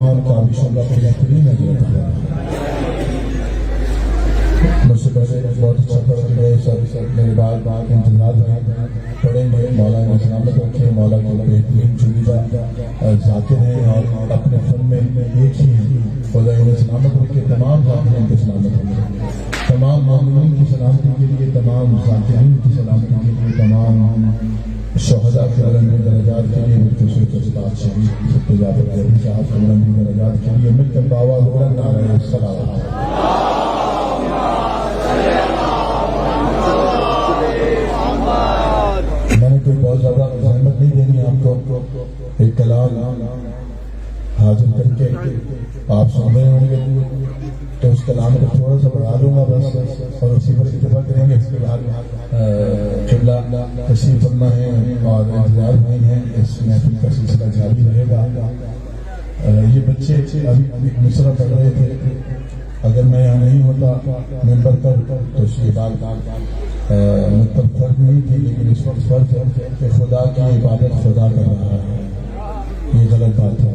मुझसे पहले बहुत अच्छा पढ़ गए सब मेरे बाद इंतजार पढ़ेंगे। मौला ने सलामत रखे, मौला को बेहतरीन चुनिंदा जाकिर हैं और अपने फन में एक ही हैं। खुदा इन्हें सलामत रखे, तमाम जाकिरीन को सलामत रखे, तमाम मोमिनीन की सलामती के लिए, तमाम जाकिरीन की सलामती के लिए, तमाम शहदा के बुलंदी दरजात के लिए, खुसूस उस्ताद शहीद सत्य जाफर जैदी साहब के बुलंदी दरजात के लिए मिलकर बाबा बुलंद नारे सलावत। मैंने कोई बहुत ज्यादा जहमत नहीं देनी आपको, एक कलाम हाजिर करके आप सुन रहे होंगे तो उस कलाम को थोड़ा सा बढ़ा दूंगा बस, और उसी पर इत्तेफाक करेंगे। इसके बाद किबला तशरीफ फरमा है और इंतजार में है, इस महफिल का सिलसिला जारी रहेगा। ये बच्चे अभी मिसरा पढ़ रहे थे, अगर मैं यहाँ नहीं होता मेंबर पर तो ये बात मुझ पर फर्क नहीं थी, लेकिन इस वक्त फर्क है कि खुदा की इबादत खुदा कर रहा है, ये गलत बात है,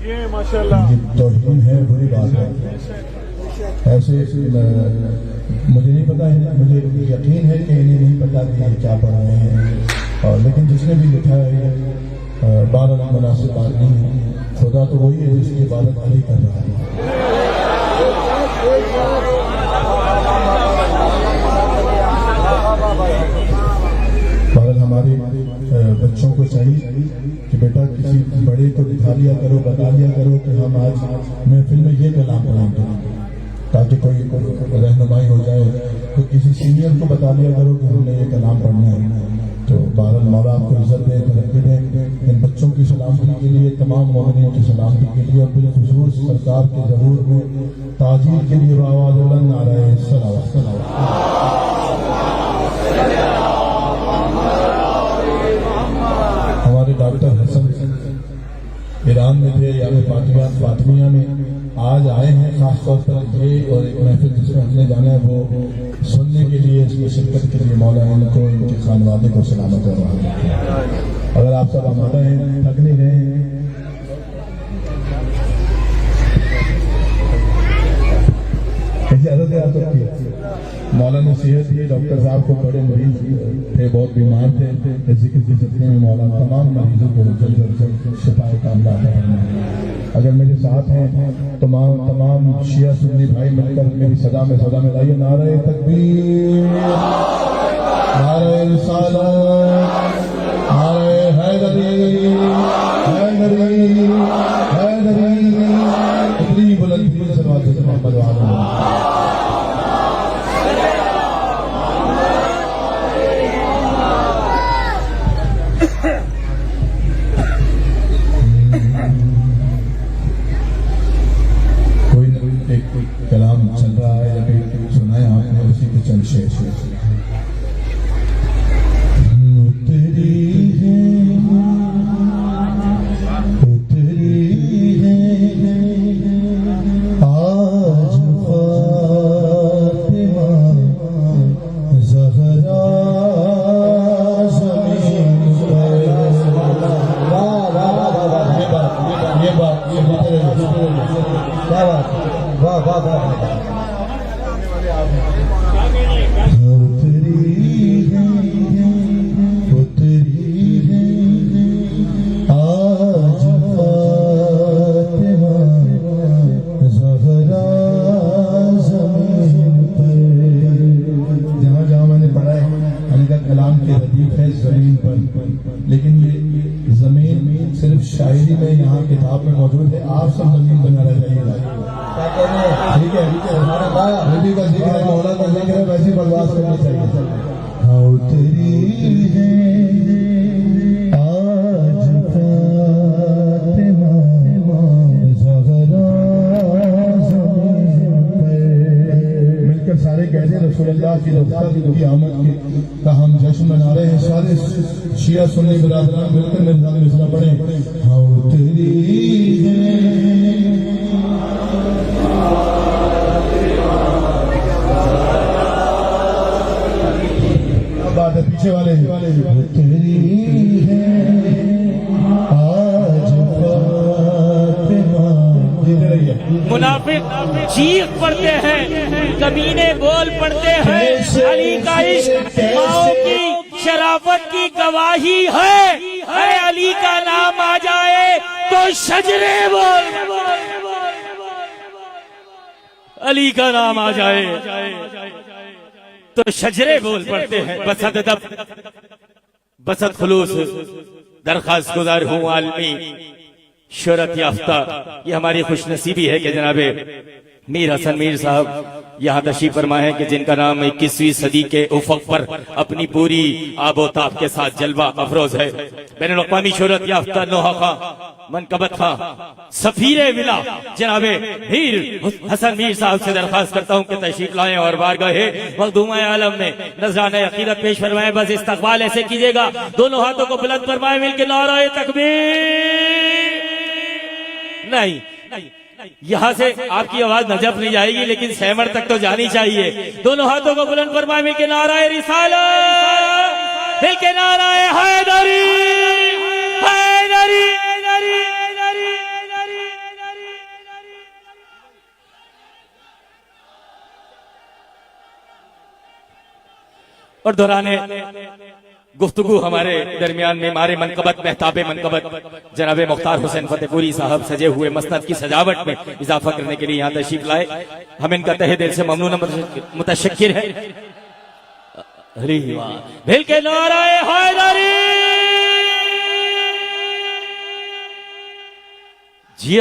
ये माशाल्लाह ये तौहीन है, बुरी बात है। ऐसे मुझे नहीं पता है, मुझे यकीन है कि इन्हें नहीं पता कि ये क्या पढ़ रहे हैं, और लेकिन जिसने भी लिखा है ये बारह मुनासिब बात नहीं है। खुदा तो वही है जिसकी इबादत अली कर रहा है। बहरहाल हमारे बच्चों को चाहिए कि बेटा किसी बड़े को दिखा लिया करो, बता लिया करो कि हम आज महफिल में ये कलाम पढ़ेंगे, ताकि कोई रहनुमाई हो जाए। तो किसी सीनियर को बता लिया करो कि हमने ये कलाम पढ़ना है। तो बहरहाल मौला आपको इज्जत दे, तरक्की दे। इन बच्चों की सलामती के लिए, तमाम मोमिनीन की सलामती के लिए, और बिलखुसूस सरकार के ज़हूर में ताजीर के लिए आवाज़ बुलंद नारे सलावत। हमारे डॉक्टर हसन ईरान में थे, यानी फातिमिया में, आज आए हैं खास तौर पर ये और एक महफिल जिसमें हमने जाना है वो सुनने के लिए, इसमें शिरकत के लिए। मौला इनको, इनके खानवादे को सलामत कर रहा है। अगर आप सब आमादा हैं, थक नहीं रहे हैं, इजाजत है आप सबकी। मौला ने सेहत दी, डॉक्टर साहब को बड़े मरीज थे, बहुत बीमार थे, जिक्र के सिलसिले में मौला तमाम मरीजों को शिफाए कामला अता फरमाए। अगर मेरे साथ हैं तमाम शिया सुन्नी भाई मिलकर मेरी सदा में लाइए नारे तकबीर, नारे रिसालत, नारे हैदरी, हैदरी, हैदरी, इतनी बुलंदी से मोहम्मद वाला। कलाम चल रहा है, अभी सुनाया आपने, उसी के चंद शेर उतरी है आज फातिमा ज़हरा ज़मीन पर। ये बात क्या बात, वाह वाह वाह। उतरी है आज फातिमा ज़हरा ज़मीन पर। जहाँ जहाँ मैंने पढ़ा है अली का कलाम के रदीफ है ज़मीन पर, लेकिन ये ज़मीन सिर्फ शायरी में यहाँ किताब में मौजूद है। आप सब ज़मीन बना रह जाइएगा, ठीक है, नबी का जिक्र है, मौला का जिक्र है, वैसी बर्दाश्त करनी चाहिए। हाँ उतरी है आज फातिमा ज़हरा ज़मीन पर। मिलकर सारे कहते हैं रसूलुल्लाह की रुखसत की आमद का हम जश्न मना रहे हैं। सारे शिया सुन्नी बिरादरान मिलकर निज़ाम मिसरा पढ़े। हाँ उतरी है पीछे वाले उतरी है आज फातिमा मुनाफिक चीख पड़ते हैं, कमीने बोल पड़ते हैं। अली का इश्क माओ की शराफत की गवाही है। अली का नाम आ जाए तो शजरे बोल, अली का नाम आ जाए तो शजरे बोल पड़ते हैं। बसत दब बसत खुलूस दरखास्त गुजार हूँ आलमी शोहरत याफ्ता। ये हमारी खुशनसीबी है कि जनाबे मीर हसन मीर साहब यहाँ तशरीफ फरमा है कि जिनका नाम 21वीं सदी के उफक पर अपनी पूरी आबोताब के साथ जलवा अफरोज है। बैनुल अक़वामी शोहरत याफ्ता नोहा खां मनकबत खां सफीरे विला जनाबे मीर हसन मीर साहब से दरखास्त करता हूँ कि तशरीफ लाएं और बारगाहे मखदूम आलम में नजराना अकीदत पेश फरमाएं। बस इस्तकबाल ऐसे कीजिएगा, दोनों हाथों को बुलंद फरमाएं, मिलकर नारे तकबीर। नहीं, यहाँ से आपकी आवाज नजफ नहीं जाएगी, लेकिन सहमर तक तो जानी चाहिए। दोनों हाथों को बुलंद फरमाएं, मिलके नाराए रिसालत, मिलके नाराए हैदरी, हैदरी, हैदरी, हैदरी, हैदरी। और दौराने गुफ्तगू हमारे दरमियान में मारे मनकबत महताबे मनकबत जनाबे मुख्तार हुसैन फतेहपुरी साहब सजे हुए मसनद की सजावट में इजाफा करने के लिए यहाँ तशरीफ लाए। हम इनका तहे दिल से ममनून मुतशक्किर है। भेल के नाराए हैदरी जी।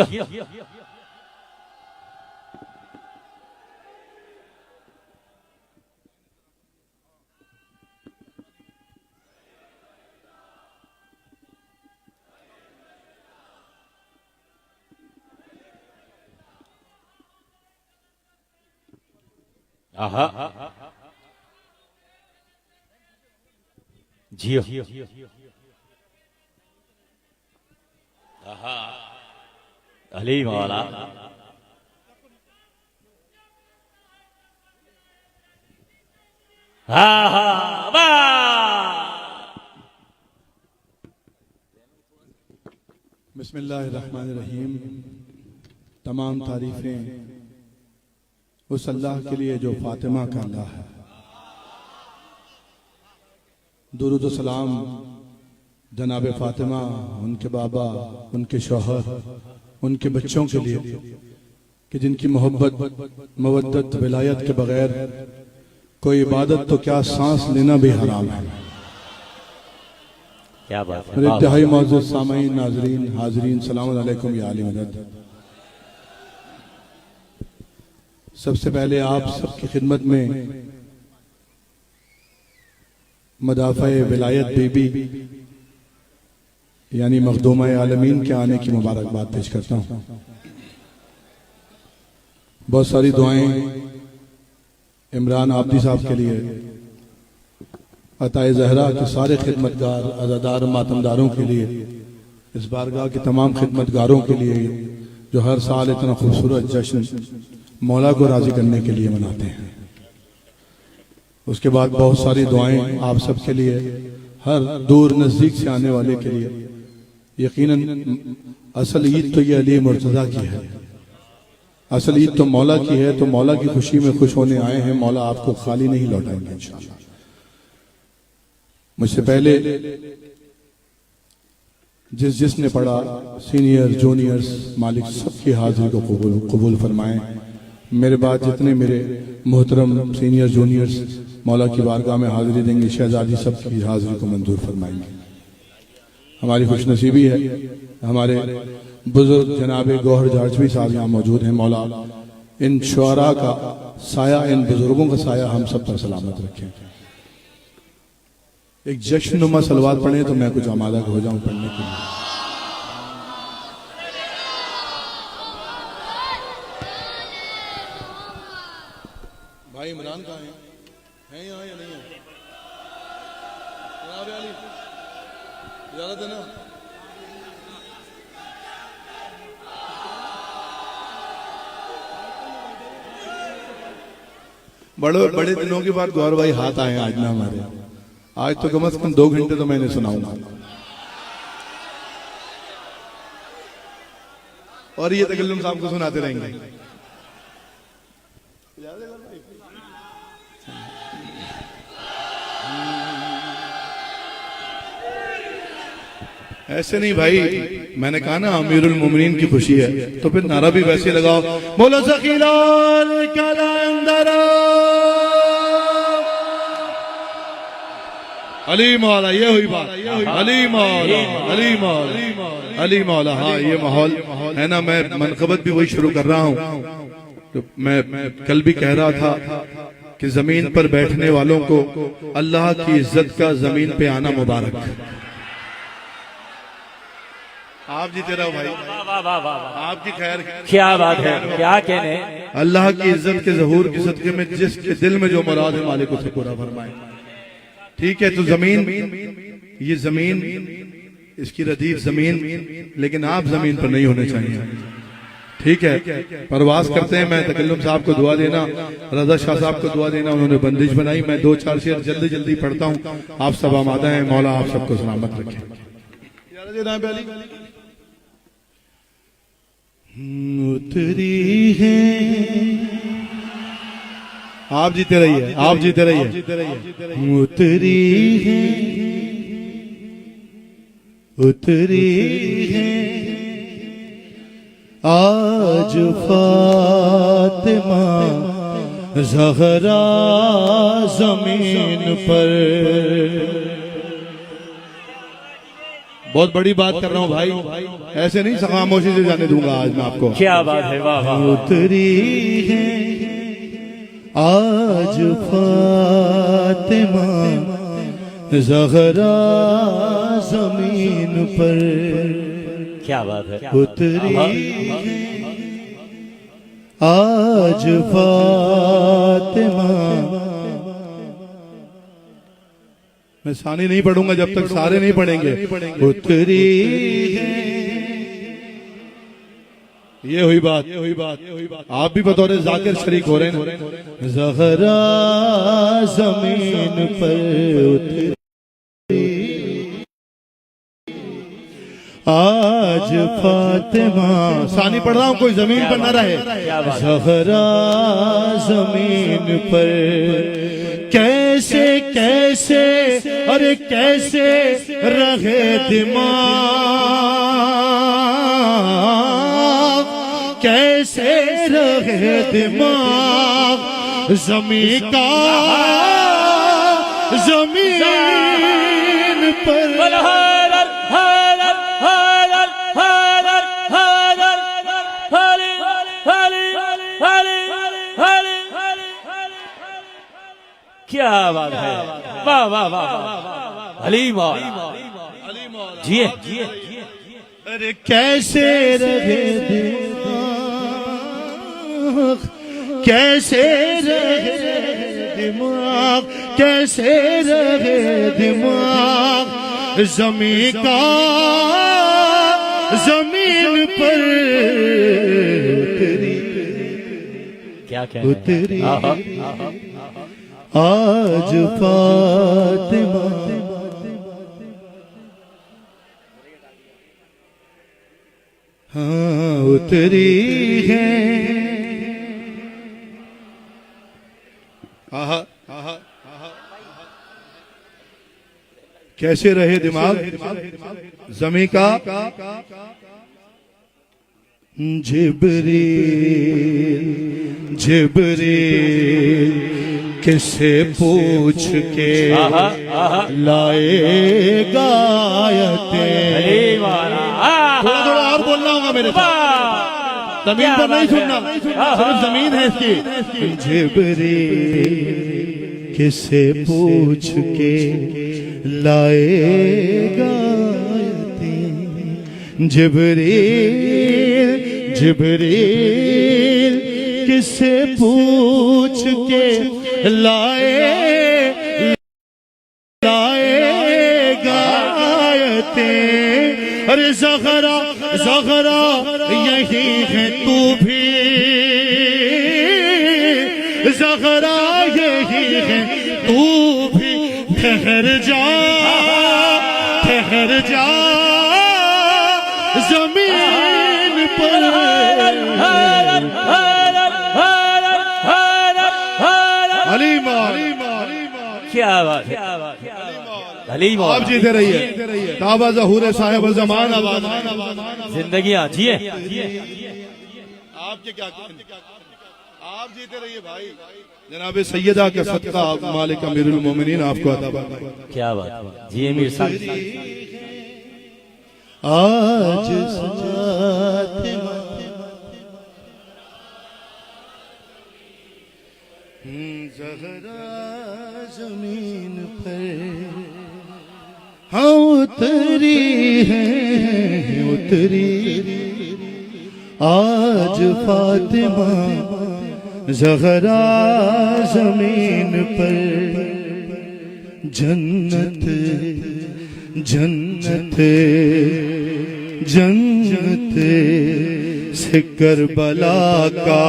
आहा जियो, आहा अली मौला, आहा वाह। बिस्मिल्लाहिर्रहमानिर्रहीम। तमाम तारीफें उस अल्लाह के लिए जो फातिमा का अल्लाह है। दुरूद व सलाम जनाब फातिमा, उनके बाबा, उनके शौहर, उनके बच्चों के लिए कि जिनकी मोहब्बत मवद्दत विलायत के बगैर कोई इबादत तो क्या सांस लेना भी हराम है। क्या बात है। मेरे इंतहाई मौजूद सामईन, नाजरीन, हाजरीन, सलाम अलैकुम या आली मदद। सबसे पहले आप सबकी खिदमत में मदाफ़े विलायत बीबी यानी मखदूमा आलमीन के आने की मुबारकबाद पेश करता हूँ। बहुत सारी दुआएं इमरान आबदी साहब के लिए, अताए ज़हरा के सारे खिदमतगार अज़ादार मातमदारों के लिए, इस बारगाह के तमाम खिदमतगारों के लिए जो हर साल इतना खूबसूरत जश्न मौला को राजी करने के लिए मनाते हैं। उसके बाद बहुत सारी दुआएं आप सबके लिए, हर दूर नजदीक से आने वाले के लिए। यकीनन असल ईद तो ये अली मुर्तज़ा की है, असल ईद तो मौला की है। तो मौला की खुशी में खुश होने आए हैं। मौला आपको खाली नहीं लौटाएंगे इंशाअल्लाह। मुझसे पहले जिसने पढ़ा, सीनियर जूनियर्स, मालिक सबकी हाजिरी को कबूल फरमाएं। मेरे बाद जितने मेरे मोहतरम सीनियर जूनियर्स मौला की बारगाह में हाजिरी देंगे, शहजादी सबकी हाजिरी को मंजूर फरमाएंगे। हमारी खुशनसीबी है हमारे बुजुर्ग जनाबे गौहर जारजवी साहब यहाँ मौजूद हैं। मौला इन शुअरा का साया, इन बुजुर्गों का साया हम सब पर सलामत रखें। एक जश्नुमा सलवात पढ़े तो मैं कुछ आमादा हो जाऊं पढ़ने के लिए। भाई इमरान कहाँ है यहाँ या नहीं है? इजाजत है ना? बड़े दिनों के बाद गौर भाई हाथ आए आज ना हमारे। आज तो कम से कम 2 घंटे तो मैंने सुनाऊंगा। और ये तकल्लुम साहब को सुनाते रहेंगे। ऐसे नहीं भाई, मैंने कहा ना अमीरुल मोमिनीन की खुशी है, तो फिर नारा भी वैसे लगाओ, बोलो सखीलाल कलंदर अली मौला। ये हुई बात, अली मौला, अली मौला, अली मौला। हाँ ये माहौल है ना, मैं मनकबत भी वही शुरू कर रहा हूँ। तो मैं कल भी कह रहा था कि जमीन पर बैठने वालों को अल्लाह की इज्जत का जमीन पे आना मुबारक। आप जीते रहो भाई, वाह वाह वाह, आपकी खैर। क्या बात है, क्या कहने। अल्लाह की इज्जत के ज़हूर के सदके में जिसके दिल में जो मुराद है मालिक उसे पूरा फरमाए। ठीक है, तो जमीन, ये जमीन, इसकी रदीफ जमीन, लेकिन आप जमीन पर नहीं होने चाहिए। ठीक है, परवास करते हैं। मैं तकल्लुम साहब को दुआ देना, रजा शाह साहब को दुआ देना, उन्होंने बंदिश बनाई। मैं 2-4 शेर जल्दी जल्दी पढ़ता हूँ, आप सब आमादा हैं। मौला आप सबको सलामत रखे। उतरी है, आप जीते रहिए, आप जीते रहिए। उतरी है, उतरी है आज फातिमा ज़हरा जमीन पर। बहुत बड़ी बात कर रहा हूँ भाई, ऐसे नहीं खामोशी से जाने दूंगा आज मैं आपको। क्या बात है, वाह वाह। उतरी है आज फातिमा ज़हरा जमीन पर। क्या बात है, उतरी है आज फातिमा। मैं सानी नहीं पढ़ूंगा जब तक सारे नहीं पढ़ेंगे। उतरी है, ये हुई बात, ये हुई बात, ये हुई बात। आप भी बतौर जाकिर शरीक हो रहे हैं। ज़हरा जमीन पर उतरी आज फातिमा। सानी पढ़ रहा हूं, कोई जमीन पर न रहे। ज़हरा जमीन पर कैसे कैसे, अरे कैसे रहे दिमाग, कैसे रहे दिमाग जमीन का, जमीन पर। क्या बात है, वाह वाह वाह, अली मौला, जिए जिए। अरे कैसे रहे दिमाग, कैसे रहे दिमाग, कैसे रहे दिमाग जमीन का, जमीन पर उतरी। क्या क्या उतरी आज फातिमा। हाँ उतरी है। आहा, आहा, कैसे रहे दिमाग जमी का। जिब्रील जिब्रील किससे पूछ के लाएगा आयतें। थोड़ा थोड़ा और बोलना होगा मेरे साथ, जमीन पर नहीं सुनना, सिर्फ जमीन है इसकी। जिब्रील किससे पूछ के लाएगा आयतें। जिब्रील जिब्रील किससे पूछ के लाएगा आयतें। अरे ज़हरा ज़हरा यही है तू भी, ज़हरा यही है तू भी। ठहर जा ठहर जा जमीन पर। क्या बात है, अली मौला। आप जीते रहिए। ताबा ज़हूर साहिब ज़मान आबाद। जिंदगियां जिए। आपके क्या आप जीते रहिए भाई। जनाब सैयदा के सदका मालिक अमीरुल मोमिनीन आपको अता फरमाए। क्या बात जी अमीर साहब। आज साथ ज़हरा ज़मीन पर हाँ उतरी है उतरी आज फातिमा ज़हरा ज़मीन पर जन्नत जन्नत जन्नत से करबला का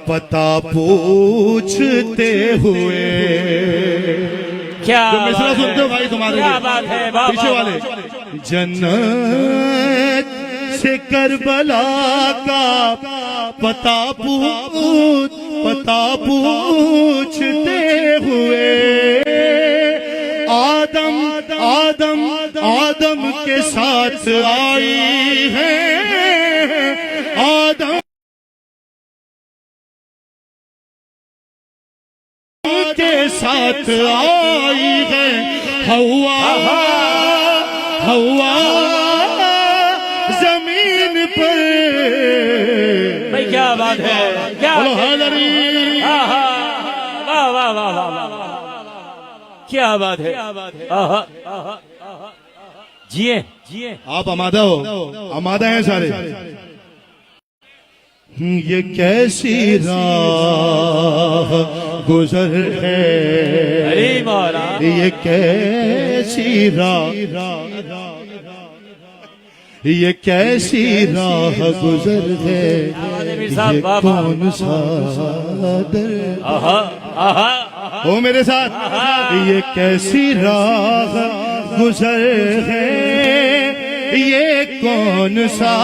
पता पूछते हुए। क्या मिसरा सुनते हो भाई तुम्हारे क्या लिए? बात है बाबा। पीछे वाले जन्नत से करबला का पता पूछते हुए आदम आदम आदम के साथ आई है आदम के साथ आई है हवा हवा जमीन पर। भाई क्या बात है, क्या बोलो हैदरी। आहा, वाह वाह वाह वाह वाह। क्या बात है, आहा, जिए जिए। आप आमादा हो, आमादा हैं सारे। ये कैसी राह गुजर है अरे मौला। ये कैसी राह ये कैसी राह गुजर है ये कौन सा दर। आहा आहा हो मेरे साथ ये कैसी राह गुजर है ये कौन सा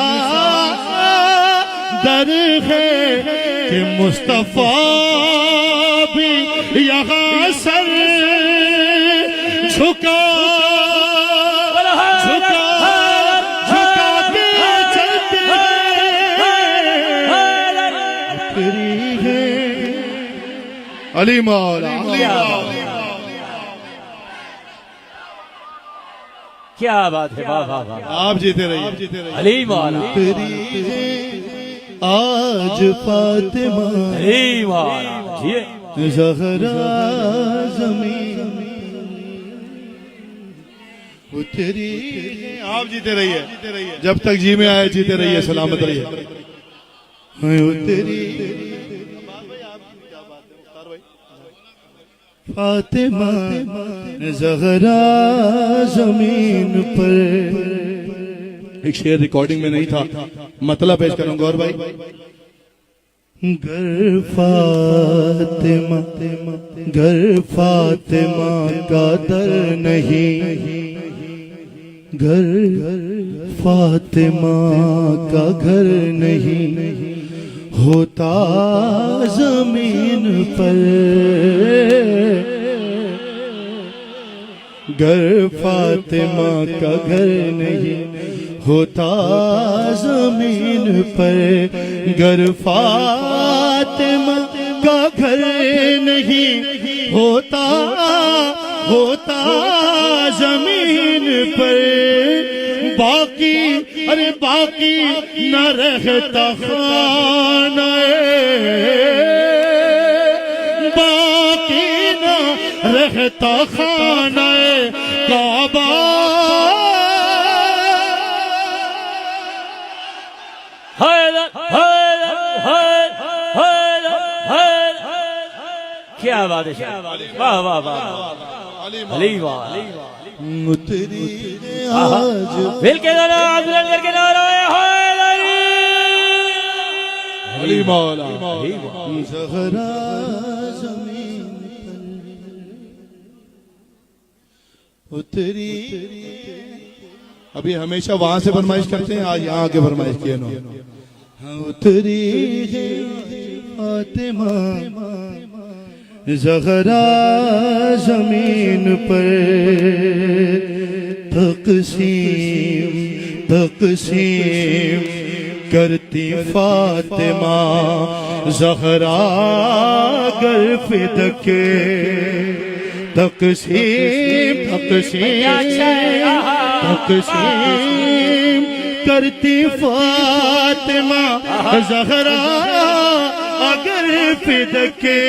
दर है कि मुस्तफा भी यहाँ सर झुका झुका झुका के चलते हैं अली मौला। क्या बात है, वाह वाह वाह। आप जीते रहिए अली मौला। आज फातिमा अली मौला जिए। ज़हरा ज़मीन उतरी। आप जीते रहिए जब तक जी में आए जीते रहिए सलामत रहिए। उतरी फातिमा ज़हरा ज़मीन पर। एक शेर रिकॉर्डिंग में नहीं था, मतलब पेश करूंगा और भाई। घर फातिमा का दर नहीं घर फातिमा का घर नहीं होता जमीन पर। घर फातिमा का घर नहीं होता जमीन पर। घर फातिमा का घर नहीं होता होता जमीन पर। बाकी अरे बाकी न रहता खाना बाकी न रहता खाना काबा। क्या बात है, वाह वाह वाह। अली वाह उतरी आज दिल के नारा दिल के नारा अली मौला ज़हरा ज़मीन पर उतरी। अभी हमेशा वहां से फरमाइश करते हैं, आज यहाँ आके फरमाइश किए नो। उतरी है फातिमा ज़हरा ज़मीन पर तक़सीम तक़सीम करती फातिमा, ज़हरा गर फिदके तक़सीम तक़सीम करती फातिमा, ज़हरा अगर फिदके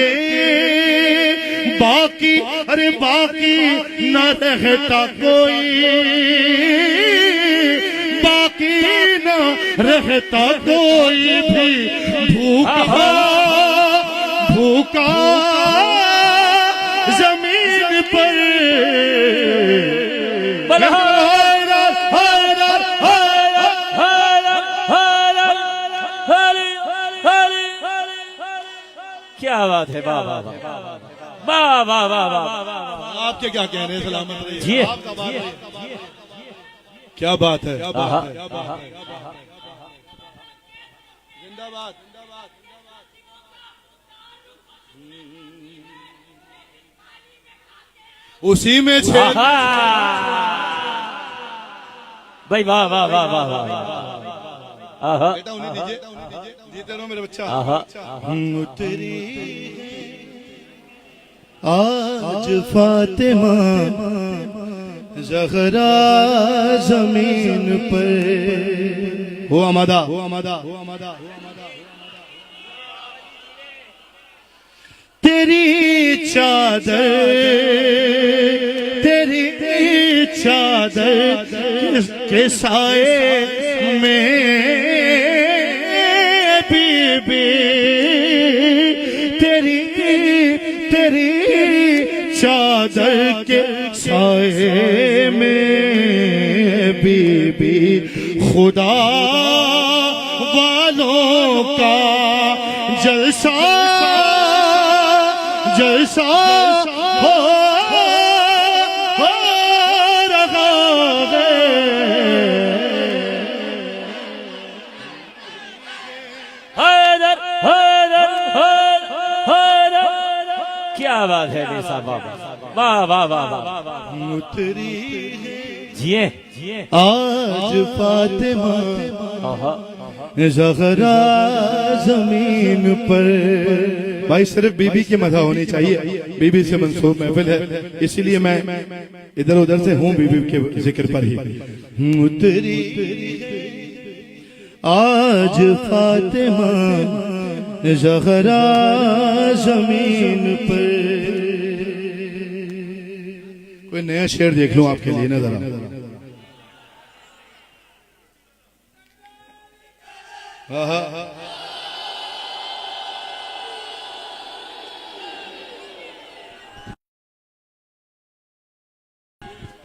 बाकी अरे बाकी न रहता कोई, बाकी न रहता कोई भी भूखा भूखा जमीन पर। क्या बात है, वाह वाह वाह वाह वाह वाह। आपके क्या कहने हैं? सलामत रहिए। जी आपका बात है। क्या बात है? जिंदाबाद। उसी में छेद भाई, वाह वाह वाह वाह वाह। बेटा उन्हें दीजिए, जीते रहो मेरे बच्चा। उतरी आज फातिमा ज़हरा ज़मीन पर, हो आमादा हो आमादा हो आमादा। तेरी चादर के साए में बीबी, तेरी चादर के साए में बीबी, खुदा वालों का जलसा जलसा हो रहा है। हैदर हैदर हैदर, क्या बात है मेसा बाबा, वाह वाह वाह वाह। उतरी जिए आज फातिमा ज़हरा ज़मीन पर। भाई सिर्फ बीबी की मदह होनी चाहिए, बीबी से मंसूब महफिल है, इसीलिए मैं इधर उधर से हूँ बीबी के जिक्र पर ही। उतरी आज फातिमा ज़हरा ज़मीन पर। कोई नया शेर देख लूं आपके लिए ना जरा।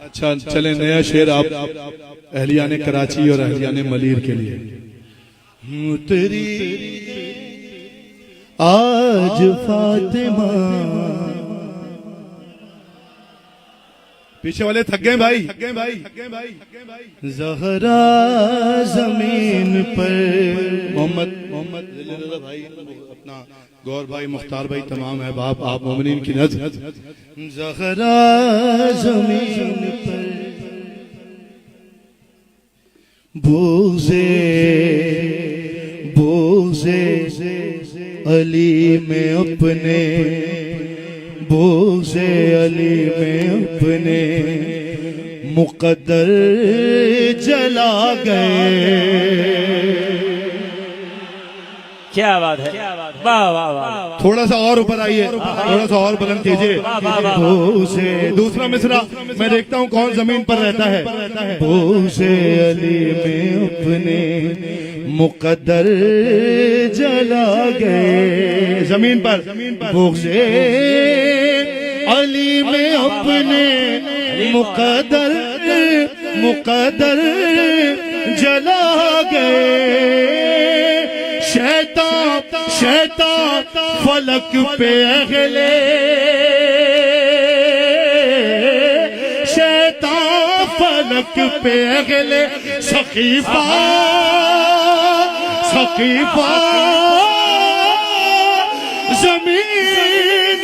अच्छा चले नया शेर आप अहलियाने कराची और अहलियाने मलीर के लिए। उतरी आज फातिमा, पीछे वाले थक गए भाई, ज़हरा ज़मीन पर। मोहम्मद भाई, अपना गौर भाई, मुख्तार भाई, तमाम अहबाब, आप मोमिनीन की नज़र, ज़हरा ज़मीन पर। बोज़े अली में अपने, बोज़े अली में अपने मुक़द्दर जला गए। क्या बात है, वाह वाह वाह। थोड़ा सा और ऊपर आइए, थोड़ा सा और बुलंद कीजिए। बोझे दूसरा मिसरा मैं देखता हूँ कौन जमीन पर रहता है। बोझे अली में अपने मुक़द्दर जला गए, जमीन पर बोझे अली में अपने मुक़द्दर जला गए। शैतान फलक पे अगले, शैतान फलक पे अगले। सकीफा जमीन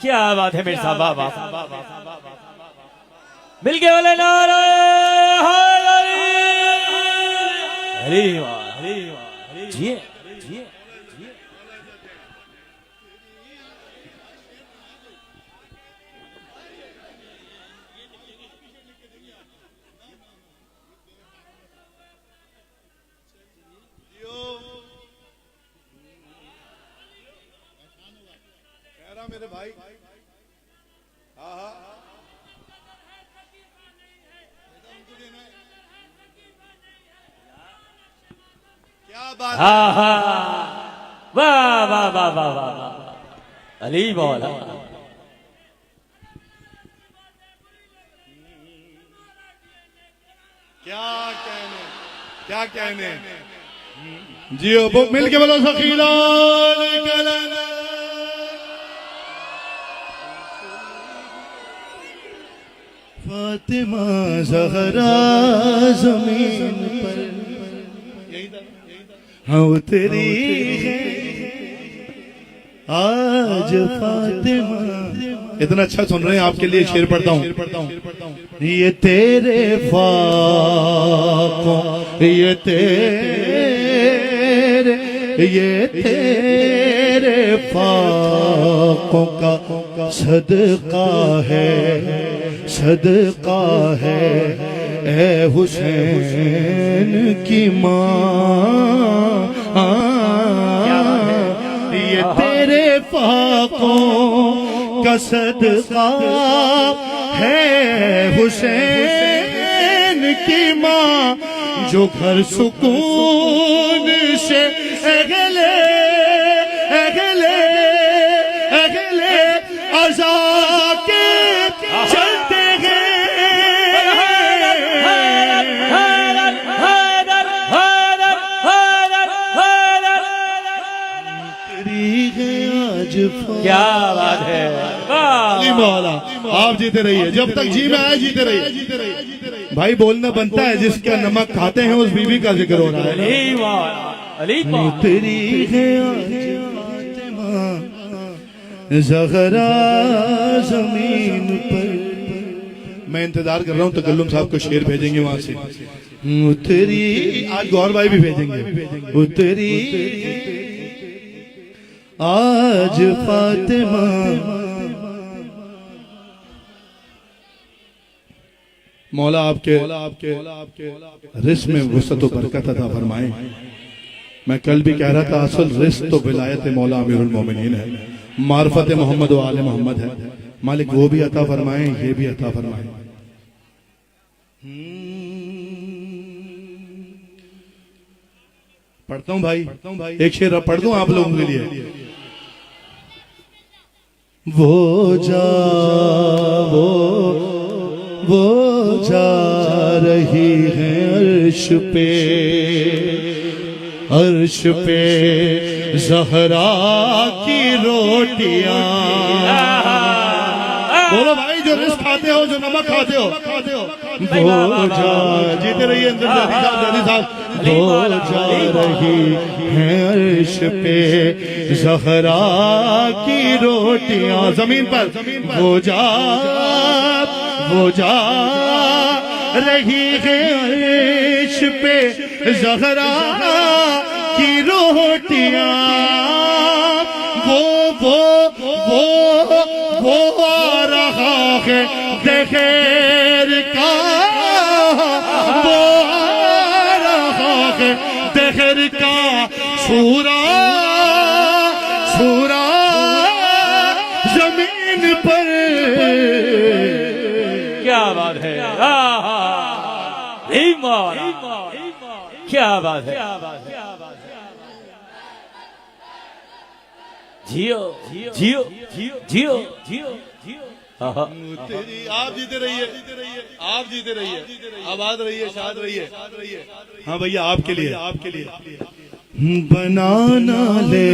क्या बात है मेरे साहब, बाबा मिल गए वाले नारे हरी जी जी। मेरे भाई क्या बात है। वाह वाह वाह वाह वाह अली मौला। क्या कहने जियो मिल के बोलो सखीला फातिमा ज़हरा ज़मीन पर हाँ उतरी है आज फातिमा। इतना अच्छा सुन रहे हैं, आपके लिए शेर पढ़ता हूँ। ये तेरे फाकों ये तेरे फाकों का सदका है ए हुसैन की माँ। ये तेरे फाकों का सदका है हुसैन की माँ, जो घर सुकून से अगले अज़ा के चलते गए। क्या बात है मौला, आप जीते रहिए, जब तक जी में आए जीते रहिए। भाई बोलना बनता है, जिसका नमक खाते हैं उस बीवी का जिक्र हो रहा है। तेरी है ज़हरा ज़मीन पर। मैं इंतजार कर रहा हूँ, तकल्लुम साहब को शेर भेजेंगे वहां से। उतरी आज गौर भाई भी भेजेंगे। उतरी आज फातिमा मौला आपके रिस्क में वसअत और बरकत अता फरमाए। मैं कल भी कह रहा था, असल रिस्क तो विलायत मौला अमीरुल मोमिनीन है, मार्फत मोहम्मद व आले मोहम्मद है। मालिक वो भी अता फरमाए, ये भी अता फरमाए। पढ़ता हूँ भाई, एक शेर अब पढ़ दूं आप लोगों के लिए। वो जा रही है अर्श पे ज़हरा की रोटियां। बोलो भाई, जो रिस्क खाते हो, जो नमक खाते हो, वो जा जीते रहिए। वो जा रही है अर्श पे ज़हरा की रोटियां जमीन पर। वो जा रही है अर्श पे ज़हरा की रोटियां। वो आ रहा है दहर का, वो आ रहा है दहर का सूरा जमीन पर। क्या बात है, क्या बात है। जियो जियो जियो जियो जियो जियो। आप जीते रहिए, आप जीते रहिए, आबाद रहिए, शाद रहिए। हाँ भैया, आपके लिए बनाना ले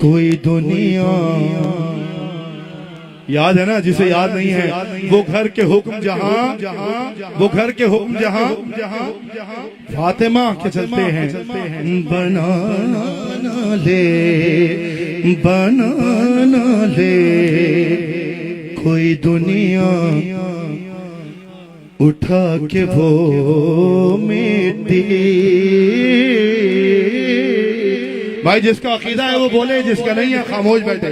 कोई दुनिया, याद है ना, जिसे याद नहीं है, वो घर के हुक्म जहां, वो घर के हुक्म जहां, फातिमा के चलते हैं। बनाना ले, बनाना ले कोई दुनिया, उठा के वो मिट्टी। भाई जिसका अकीदा है वो बोले, जिसका नहीं है खामोश बैठे।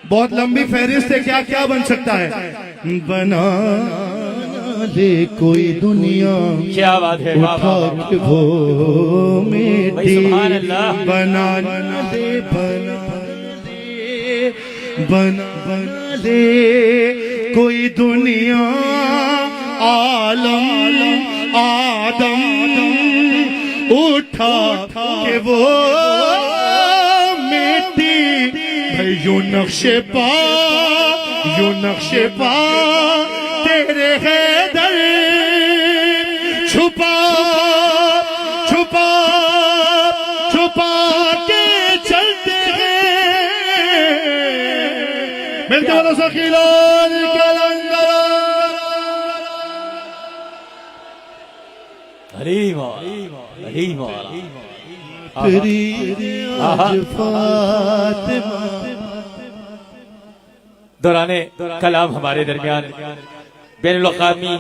बहुत लंबी फहरिस्त है, क्या क्या बन सकता है। बना ले कोई दुनिया, क्या बात है, उठा के वो मिट्टी। सुभान अल्लाह। बना ले, बना ले, बना ले कोई दुनिया, आलम आदम उठा के वो मिट्टी। भाई यूं नक्शे पा, यूं नक्शे पा तेरे हैदर, छुपा छुपा छुपा के चलते हैं। मिलते वालों से खिलान कलंदर। हलीम हलीम तेरी आज फातिमा। दौराने कलाम हमारे दरमियान बैनुल-अक़वामी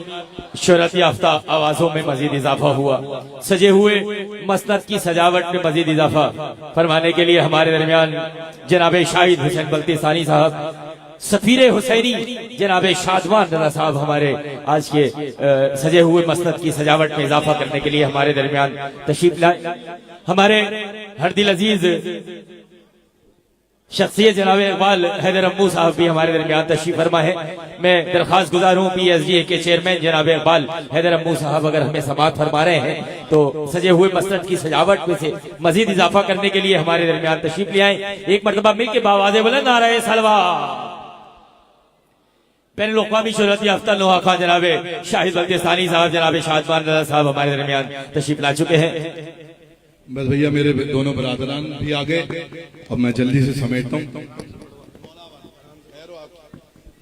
शोहरत याफ्ता आवाजों में मजीद इजाफा हुआ। सजे हुए मसनद की सजावट में मजीद इजाफा फरमाने के लिए हमारे दरमियान जनाब शाहिद हुसैन बल्तिसानी साहब, सफीर हुसैनी जनाब शादवान रज़ा साहब हमारे आज के सजे हुए मसनद की सजावट में इजाफा करने के लिए हमारे दरमियान तशरीफ लाए। हमारे हर दिल अजीज शख्सियत जनाब इकबाल हैदर अम्मू साहब भी हमारे दरमियान तशरीफ फरमा है। मैं दरखास्त गुजार हूँ PSGA के चेयरमैन जनाब इकबाल हैदर अम्मू साहब अगर हमें समाअत फरमा रहे हैं तो सजे हुए मसनद की सजावट में से मजीद इजाफा करने के लिए हमारे दरमियान तशरीफ ले आए। एक मरतबा मिल के बावाज़े बुलंद नारे सलवा। बैनुल-अक़वामी शोहरत याफ्ता नोहा खान जनाब शाहिद बल्तिसानी साहब, जनाब शादवान रज़ा साहब हमारे दरमियान तशरीफ ला चुके हैं। बस भैया मेरे दोनों बरादरान भी आ गए, अब मैं जल्दी से समेटता हूँ।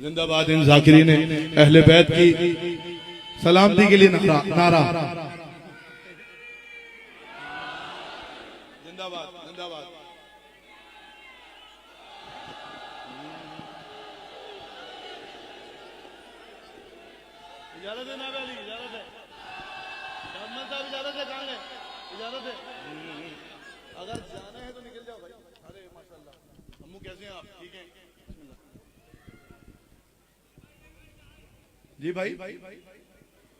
जिंदाबाद इन जाकिरीन अहले बैत की सलामती के लिए नारा, नारा। जिंदाबाद जिंदाबाद। इजाजत है ना वाली, इजाजत है साहब, इजाजत है, कहाँ गए? इजाजत है, अगर जाना है तो निकल जाओ भाई। अरे माशाल्लाह, अम्मू कैसे हैं आप? ठीक हैं जी भाई।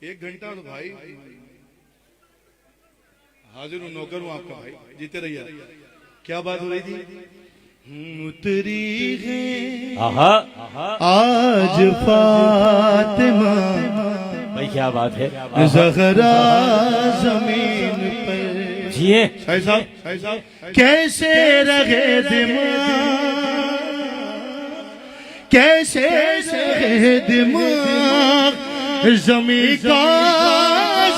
1 घंटा तो भाई हाजिर हूँ, नौकर हूँ आपका भाई, जीते रहिए। क्या बात हो रही थी? उतरी है आज फातिमा, भाई क्या बात है, ज़हरा जमीन पर। जिए शाहिद साहब कैसे रहे दिमाग, कैसे रहे दिमाग जमीन का,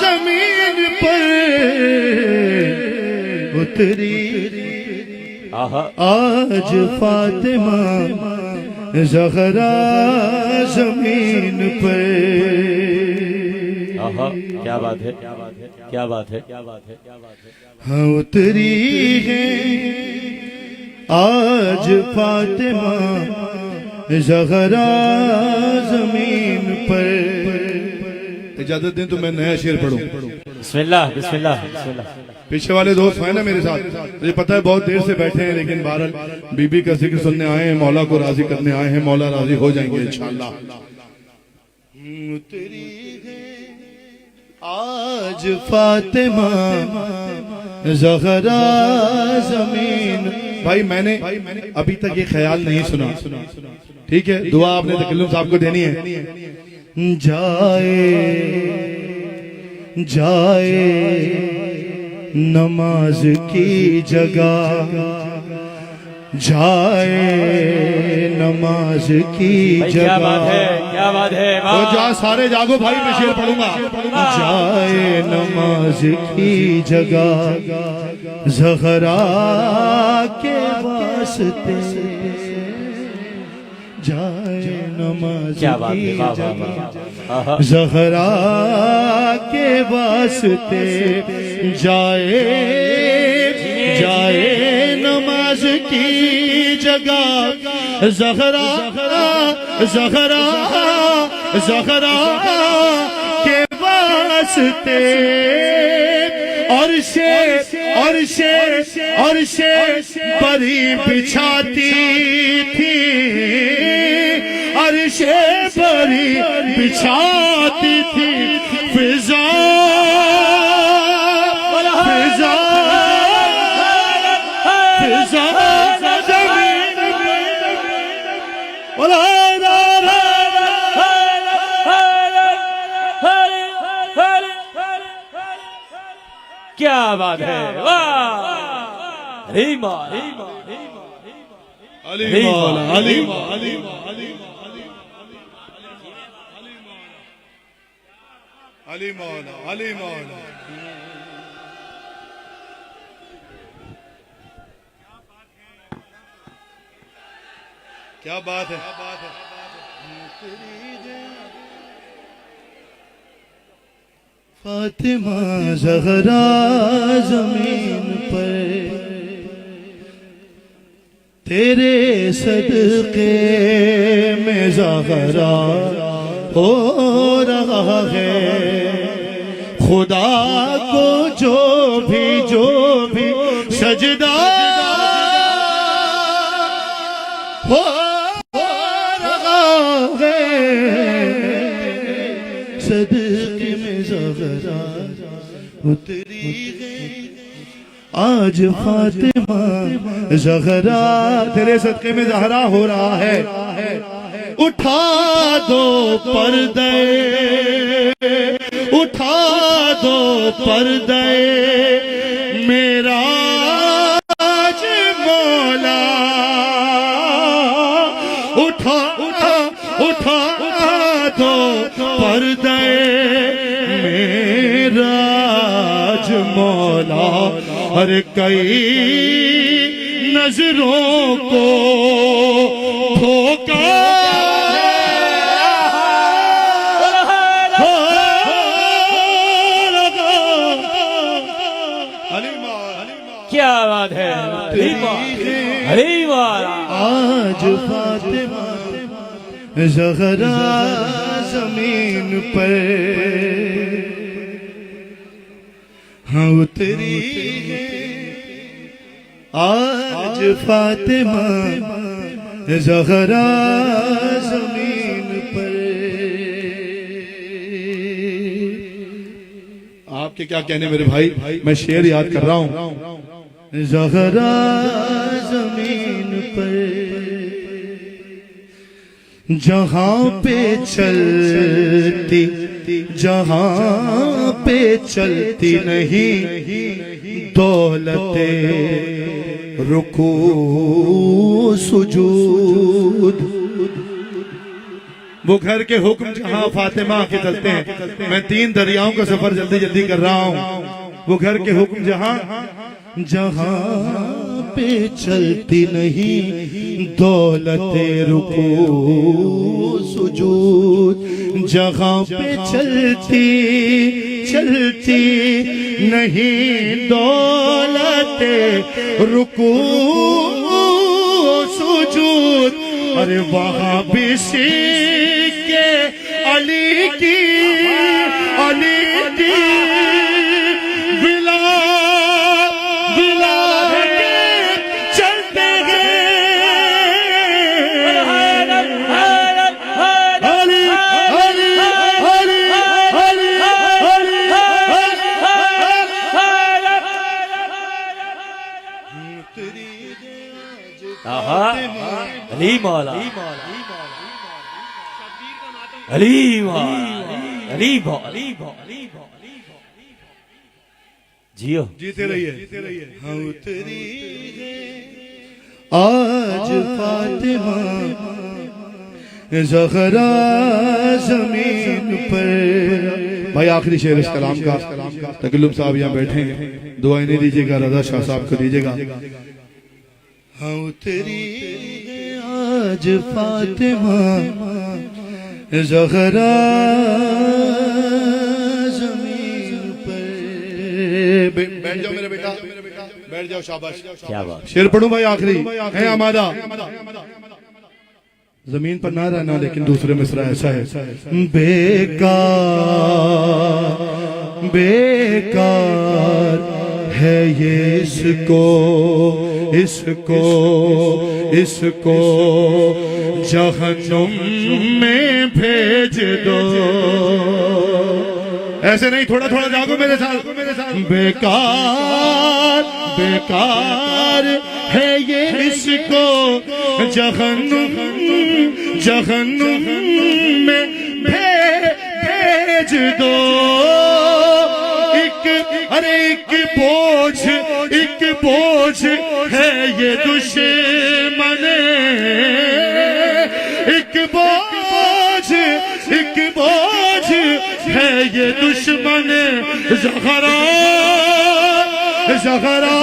जमीन पर उतरी आज फातिमा, ज़हरा जमीन पर। क्या बात है, क्या बात है, क्या बात है, क्या बात है, क्या बात है। हाँ उतरी है आज फातिमा, ज़हरा जमीन पर। इजाजत दें तो मैं नया शेर पढ़ूं। बिस्मिल्लाह बिस्मिल्लाह बिस्मिल्लाह। पीछे वाले दोस्त हैं ना मेरे साथ, मुझे पता है बहुत देर से बैठे हैं, लेकिन बहरहाल बीबी का जिक्र सुनने आए हैं, मौला को राजी करने आए हैं, मौला राजी हो जाएंगे इंशाअल्लाह। उतरी है आज फातिमा, ज़हरा जमीन। भाई मैंने अभी तक ये ख्याल नहीं सुना, ठीक है? दुआ आपने तकल्लुम साहब को देनी है। जाए जाए नमाज की जगह, जाए नमाज की जगह। क्या बात है, क्या बात है। तो जा सारे जागो भाई, मैं शेर पढ़ूंगा। जाए नमाज की जगह, ज़हरा के वास्ते जाए नमाज क्या बात की है, वाह, वाह, जगह। वाह। आहा। ज़हरा के वास्ते जाए नमाज की जगह। ज़हरा ज़हरा ज़हरा के वास्ते अर्शे परी बिछाती थी, अर्शे परी बिछाती थी। फिजा फिजा फिजा ज़मीन क्या बात है, वाह। अरे माँ, अली मौला अली अली अली मौला अली मौला। क्या बात है। फातिमा ज़हरा ज़मीन पर तेरे सदक़े में ज़हरा हो रहा है। खुदा को जो भी सजदा हो रहा है। सदक़े में ज़हरा उतरी है आज फातिमा ज़हरा, तेरे सदक़े में ज़हरा हो रहा है। उठा दो पर्दे, उठा दो पर्दे मेरा आज मौला। उठा उठा उठा दो पर्दे मेरा आज मौला। हर कई नजरों को धोखा क्या बात है, अरे वाह। आज फातिमा ज़हरा ज़मीन पर हाँ उतरी है। आज फातिमा ज़हरा ज़मीन पर। आपके क्या कहने मेरे भाई, मैं शेर याद कर रहा हूँ। ज़हरा ज़मीन पर जहाँ पे चलती, जहाँ पे चलती नहीं दौलते रुकू सुजूद। वो घर के हुक्म जहाँ फातिमा के चलते हैं। मैं 3 दरियाओं का सफर जल्दी जल्दी कर रहा हूँ। वो घर के हुक्म जहाँ पे चलती नहीं दौलते रुकू सुजूद। जहाँ पे चलती नहीं दौलते रुकू सुजूद। अरे वहाँ भी सीखे अली की अली मौला, अली मौला, अली मौला, जियो जीते रहिए। हाँ उतरी आज फातिमा ज़हरा ज़मीन पर। भाई आखिरी शेर इस कलाम का, तकल्लुम साहब यहाँ बैठे हैं। दुआएं नहीं दीजिएगा, रजा शाह साहब को दीजिएगा। हाँ उतरी आज फातिमा ज़हरा जमीन पर। बैठ जाओ मेरे बेटा, बैठ जाओ, शाबाश। क्या बात। शेर पढ़ूं भाई, आखिरी है आमादा। जमीन पर ना रहना, लेकिन दूसरे मिसरा ऐसा है, बेकार बेकार है ये इसको इसको इसको जहन्नुम में भेज दो। ऐसे नहीं, थोड़ा थोड़ा जागो मेरे साथ। बेकार बेकार है ये इसको जहन्नुम जहन्नुम में भेज दो। एक बोझ है ये दुश्मन, एक बोझ है ये दुश्मन ज़हरा ज़हरा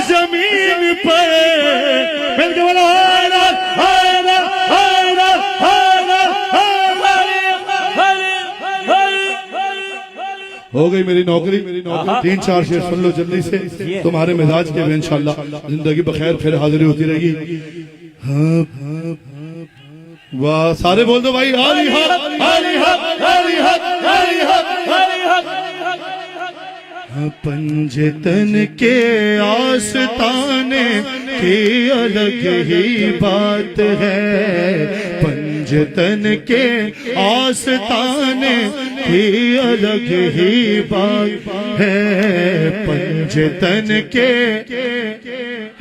जमीन पर। मिलके बोलो हो गई मेरी नौकरी। 3-4 शेर सुन लो जल्दी से, तुम्हारे मिजाज के भी इंशाल्लाह जिंदगी बखैर फिर हाजिरी होती रहेगी। हाँ वाह, सारे बोल दो भाई, आली हक आली हक आली हक आली हक आली हक। पंजतन के आस्ताने की अलग ही बात है, पंजतन के आस्ताने की अलग ही बात है, पंजतन के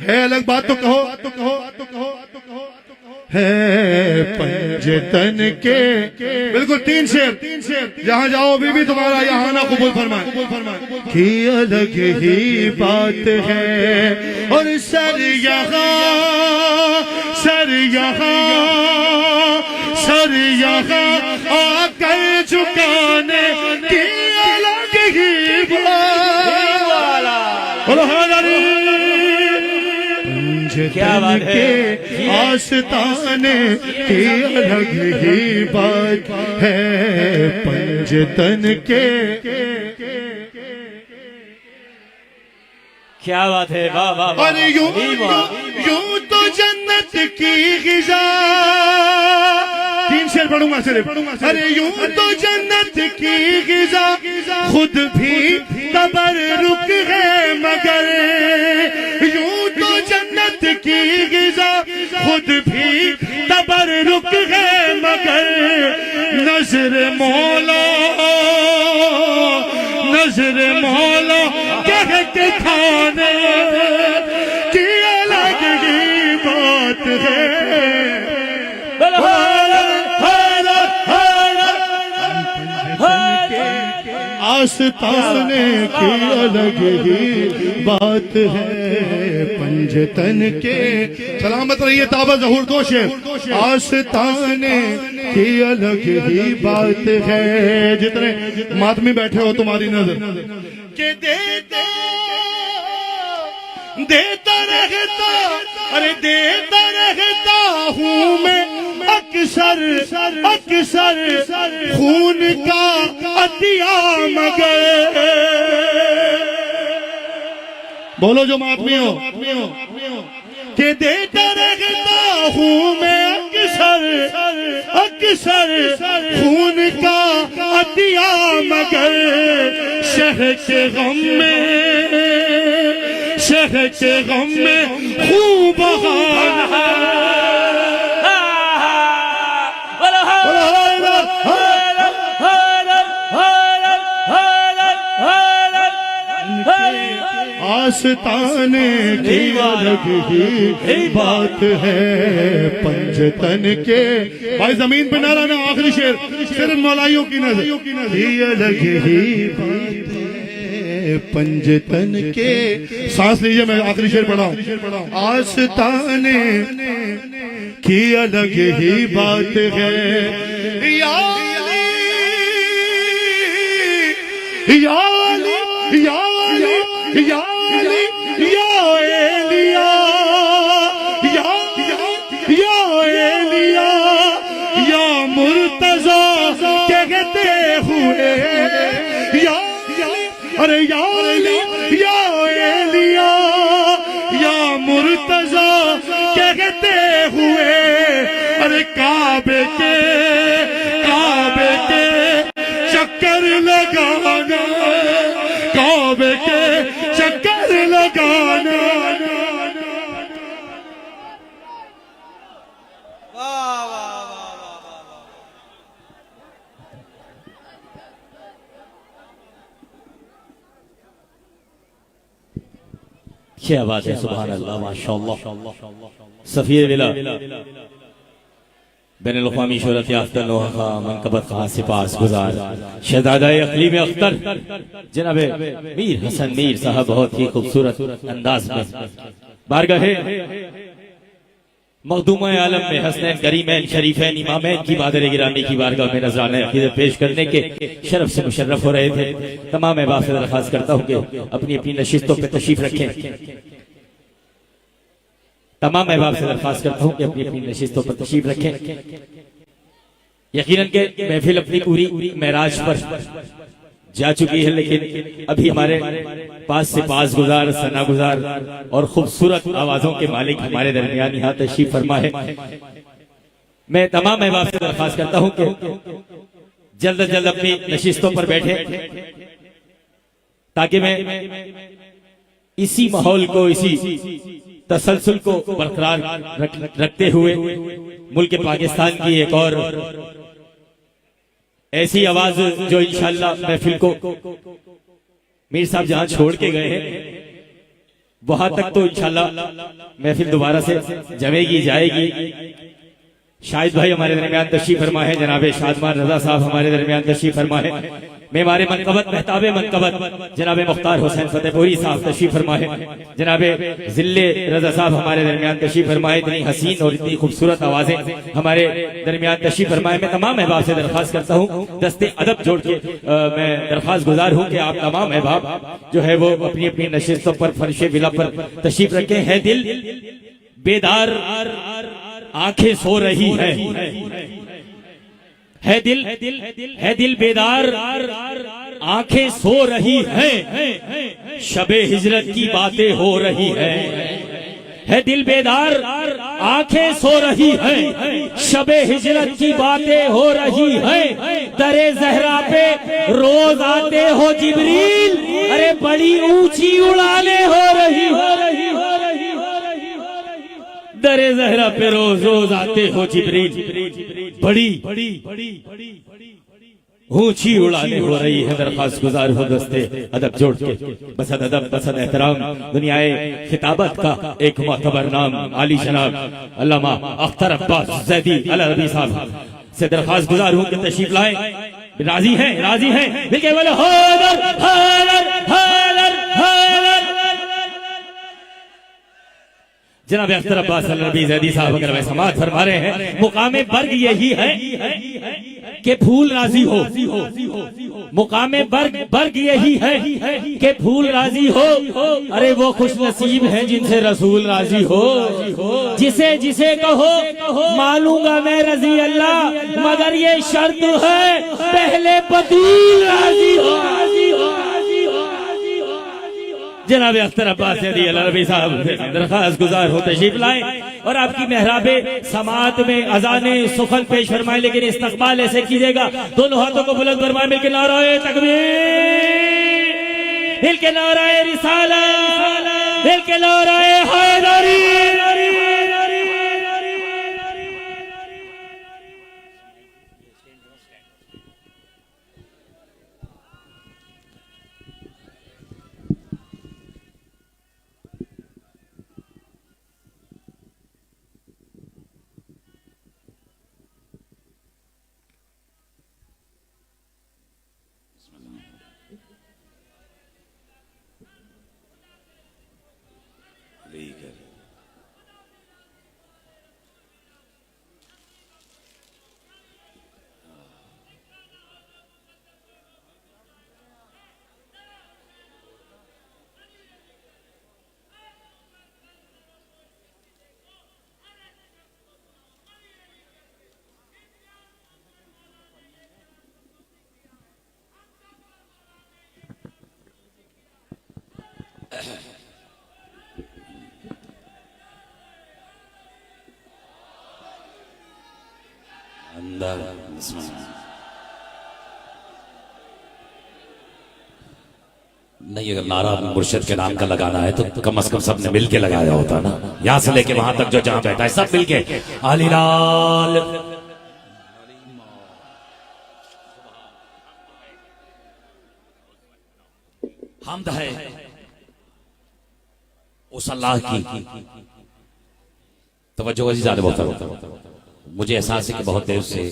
है अलग बात तो कहो है पंजतन के। बिल्कुल 3 शेर, जहाँ जाओ बीबी तुम्हारा यहाँ ना कबूल फरमाए की अलग ही बात है। और सर यहाँ आकर झुकाने की अलग ही क्या बात है। आस्ताने की अलग ही बात है, पंजतन के। क्या बात है, वाह वाह। अरे यूं तो जन्नत की ग़िज़ा। 3 शेर पढ़ूंगा सिर्फ। अरे यूं तो जन्नत की ग़िज़ा खुद भी कबर रुक है, मगर यूं तो जन्नत की ग़िज़ा खुद भी कबर रुक है, मगर नज़र मौला कह के खाने की अलग ही बात है। आस्ताने की अलग ही बात है, पंजतन के। सलामत रहिए ताबा ज़हूर 2 शेर। आस्ताने की अलग ही बात है। जितने मातमी बैठे हो तुम्हारी नजर के देता रहता, अरे देता रहता हूँ मैं अक्सर खून का अतिया, मगर बोलो जो मातमी हो के देता रहता हूँ मैं अक्सर खून का अतिया, मगर शहर के गम में खूब बहाना। आस्ताने की अलग ही बात है, पंजतन के। भाई जमीन पे ना रहना, आखिरी शेर सिर्फ मौलाइयों की नजर की अलग ही बात है, पंजतन के। सांस लीजिए, मैं आखिरी शेर पढ़ा हूं। आस्ताने की अलग ही बात है, या अली या अली या अली या एलिया या एलिया या मुर्तजा कहते हुए या अरे या अली या एलिया या मुर्तजा कहते हुए अरे काबे के चक्कर लगाना काबे के चक्कर लगाना क्या बात है, सुभान अल्लाह, माशाअल्लाह। सफीर विला बैनुल-अक़वामी शोहरत याफ्ता नौहा मनक़बत खां से पास गुजार शहज़ादा इक़लीम अख्तर जनाब मीर हसन मीर साहब बहुत ही खूबसूरत अंदाज में बारगाहे मखदूम आलम में हसनैन करीमैन शरीफैन इमामैन की बादर गिरामी की बारगाह में नज़राने अक़ीदत पेश करने के शरफ से मुशर्रफ हो रहे थे। तमाम अहबाब से दरख्वास्त करता हूँ कि अपनी अपनी नशिस्तों पर तशरीफ रखें। तमाम अहबाब से दरख्वास्त करता हूँ कि अपनी अपनी नशिस्तों पर तशरीफ रखें। यकीनन के महफिल अपनी पूरी मेराज पर जा चुकी है, लेकिन अभी हमारे पास से पास गुजार सना गुजार और खूबसूरत आवाजों के मालिक हमारे दरमियान यहाँ तशरीफ फरमा है। मैं तमाम अहबाब से दरख्वास्त करता हूँ कि जल्द अज जल्द अपनी नशिस्तों पर बैठे, ताकि मैं इसी माहौल को, इसी तसलसल को बरकरार रखते हुए मुल्क पाकिस्तान की एक और ऐसी आवाज जो इंशाअल्लाह महफिल को मीर साहब जहां छोड़ के गए हैं वहां तक तो इंशाअल्लाह महफिल दोबारा से जमेगी जाएगी। शाहिद भाई हमारे दरमियान तशरीफ फरमा है, जनाबे शादमान रजा साहब हमारे दरमियान तशरीफ फरमा है, मेमारे मनकबत महताबे मनकबत जनाबे मुख्तार हुसैन फतेहपुरी साहब तशरीफ फरमा है, जनाबे जिले रजा साहब हमारे दरमियान तशरीफ फरमा है। इतनी हसीन और इतनी खूबसूरत आवाजें हमारे दरमियान तशरीफ फरमा है। मैं तमाम अहबाब से दरख्वास्त करता हूँ, दस्ते अदब जोड़ के मैं दरख्वास्त गुजार हूँ कि आप तमाम अहबाब जो है वो अपनी अपनी नशिस्तों पर फर्शे विला पर तशरीफ रखे हैं। दिल बेदार आंखें सो रही है दिल बेदार आंखें सो रही हैं, शबे हिजरत की बातें हो रही है दिल बेदार आंखें सो रही हैं, शबे हिजरत की बातें हो रही हैं। दरे ज़हरा पे रोज आते हो जिब्रील, अरे बड़ी ऊंची उड़ाने हो रही दरे ज़हरा पे रोज रोज आते हो जिब्रील, बड़ी ऊंची उड़ाने हो रही है। दरख्वास्त गुजार हो दस्ते अदब जोड़ के बसद अदब बसद एहतराम दुनियाए खिताबत का एक मोतबर नाम आली जनाब अल्लामा अख्तर अब्बास ज़ैदी अल-अरबी साहब से दरख्वास्त गुजार हूँ कि तशरीफ लाए। राजी हैं मिलके बोले हैदर हैदर हैदर हैदर। जनाब अख्तर अब्बास अल-अरबी ज़ैदी साहब अगर मैं समाज फरमा रहे हैं, मुकामे बर्ग यही है कि फूल राजी हो, मुकामे बर्ग यही है कि फूल राजी हो। अरे वो खुश नसीब है जिनसे रसूल राजी हो, जिसे कहो मानूंगा मैं रजी अल्लाह, मगर ये शर्त है पहले बतूल राजी हो। जनाब अख्तर अब्बास अल-अरबी साहब दरख्वास्त गुजार हो तशरीफ लाएं और आपकी मेहराबे समात में अजाने सुखन पेश फरमाए, लेकिन इस्तकबाल ऐसे कीजिएगा दोनों हाथों को बुलंद फरमाए, मिलके नाराए तकबीर, मिलके नाराए रिसालत, मिलके नाराए हैदरी। अंदर नहीं, अगर नारा मुर्शिद के नाम का लगाना है तो कम से कम सबने मिलके लगाया होता ना, यहां से लेके वहां तक जो जहां बैठा है सब मिलके अली लाल। हम्द है उस अल्लाह की। तवज्जो अज़ीज़ान मोहतरम, मुझे एहसास है कि बहुत देर से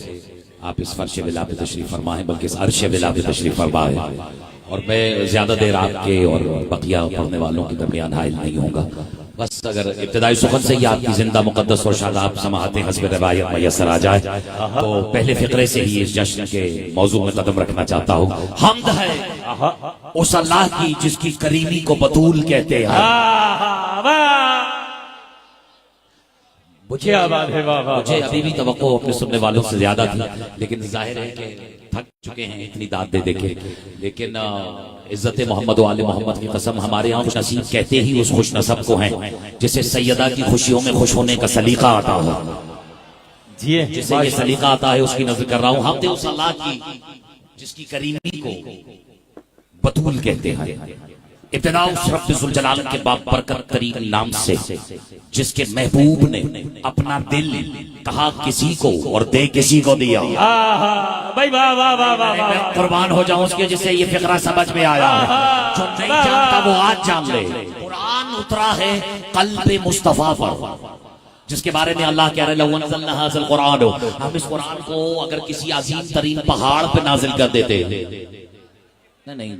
आप इस फर्श विला पे तशरीफ फरमा है, बल्कि इस अर्श विला पे तशरीफ फरमा है, और मैं ज्यादा देर आपके और बकिया पढ़ने वालों के दरमियान हाइल नहीं होऊंगा। बस अगर इब्तिदाई सुखन से ही आपकी जिंदा मुकद्दस और शादाब समाअतें हस्ब रिवायत मैसर आ जाए तो पहले फिक्रे से ही इस जश्न के मौजू में कदम रखना चाहता हूँ। हम्द है उस अल्लाह की जिसकी करीमी को बतूल कहते हैं। मुझे अभी भी तवक्को अपने सुनने वालों से ज्यादा थी, लेकिन जाहिर है कि थक चुके हैं इतनी दाद दे देके। लेकिन इज्जत मोहम्मद वाले मोहम्मद की कसम, हमारे यहाँ खुश नसीब कहते ही उस खुश नसब को हैं जिसे सैयदा की खुशियों में खुश होने का सलीका आता हो। जिसे ये सलीका आता है उसकी नजर कर रहा हूँ। हम उस अल्लाह की जिसकी करीमी को बतूल कहते हैं। इब्तिदा उस रब्ब ज़ुल जलाल के बाप बरकत तरीन नाम से जिसके महबूब ने अपना दिल कहा किसी को और दे किसी को दिया। भाई वाह वाह वाह वाह वाह, कुर्बान हो जाऊं उसके जिसे ये फिक्रा समझ में आया है। जो नहीं जानता वो आज जान ले। कुरान उतरा है कल्ब मुस्तफा पर, जिसके बारे में अल्लाह कह रहे हैं कुरान हो, हम इस कुरान को अगर किसी अजीम तरीन पहाड़ पे नाजिल कर देते, नहीं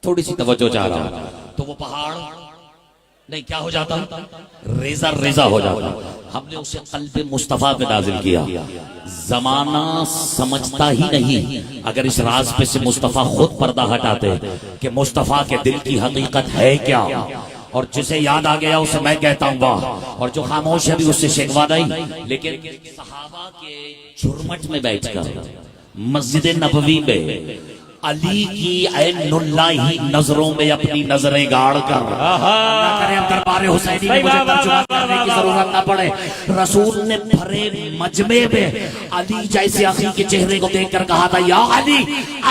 थोड़ी सी तवज्जो चाह रहा हूं, तो वो पहाड़ नहीं क्या हो जाता, रेजा रेजा हो जाता। हमने उसे कल्ब मुस्तफा पे नाजिल किया। जमाना समझता ही नहीं अगर इस राज पे से मुस्तफा खुद पर्दा हटाते कि मुस्तफा के दिल की हकीकत है क्या। और जिसे याद आ गया उसे मैं कहता हूँ वाह, और जो खामोश है भी उससे शिकवा नहीं। लेकिन सहाबा के झुरमट में बैठकर मस्जिद नबवी में अली की ऐनुल्लाही नजरों में अपनी नजरें गाड़ कर दरबार हुसैनी में मुझे तर्जुमा करने की जरूरत न पड़े, रसूल ने भरे मजमे में अली जैसे अखी के चेहरे को देखकर कहा था, या अली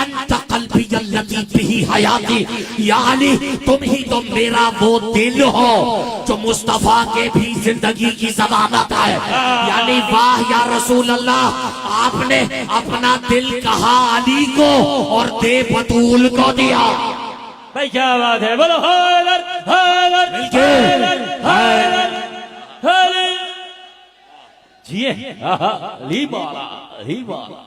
अंत कल्बी अल्लती बिही हयाती, या अली तुम ही तो मेरा वो दिल हो जो मुस्तफा के भी जिंदगी की जमानत है। यानी वाह या रसूल अल्लाह, आपने अपना दिल कहा अली को और दे बतूल को दिया। भाई क्या बात है, बोलो हैदर हैदर हैदर हैदर हैदर जी अली वाला अली वाला।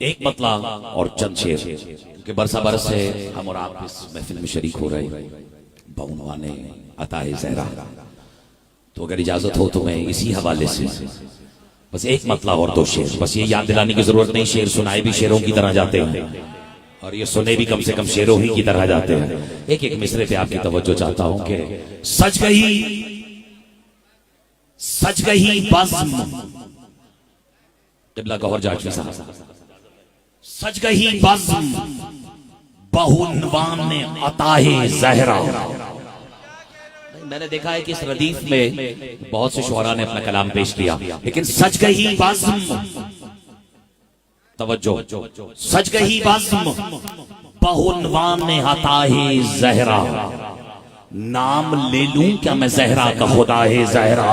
एक मतला और चंद शेर, क्योंकि बरसा बरस से हम और आप इस महफिल में शरीक हो रहे बहुनवाने अताए ज़हरा, तो अगर इजाजत हो तो मैं इसी हवाले से बस एक मतला और दो शेर, बस ये याद दिलाने की जरूरत नहीं, शेर सुनाए भी शेरों की तरह जाते हैं और ये सुने भी कम से कम शेरों ही की तरह जाते हैं। एक एक मिसरे पे आपकी तवज्जो चाहता हूं कि सज गई बज़्म, क़िबला गौहर जाशमी साहब, सज गई बज़्म बहुनवान अताए ज़हरा। मैंने देखा है कि इस रदीफ में बहुत से शुअरा ने अपना कलाम पेश किया, लेकिन सज गई बज़्म, तवज्जो, सज गई बज़्म बहुनवान अताए ज़हरा, नाम ले लूं क्या मैं ज़हरा का खुदा है ज़हरा।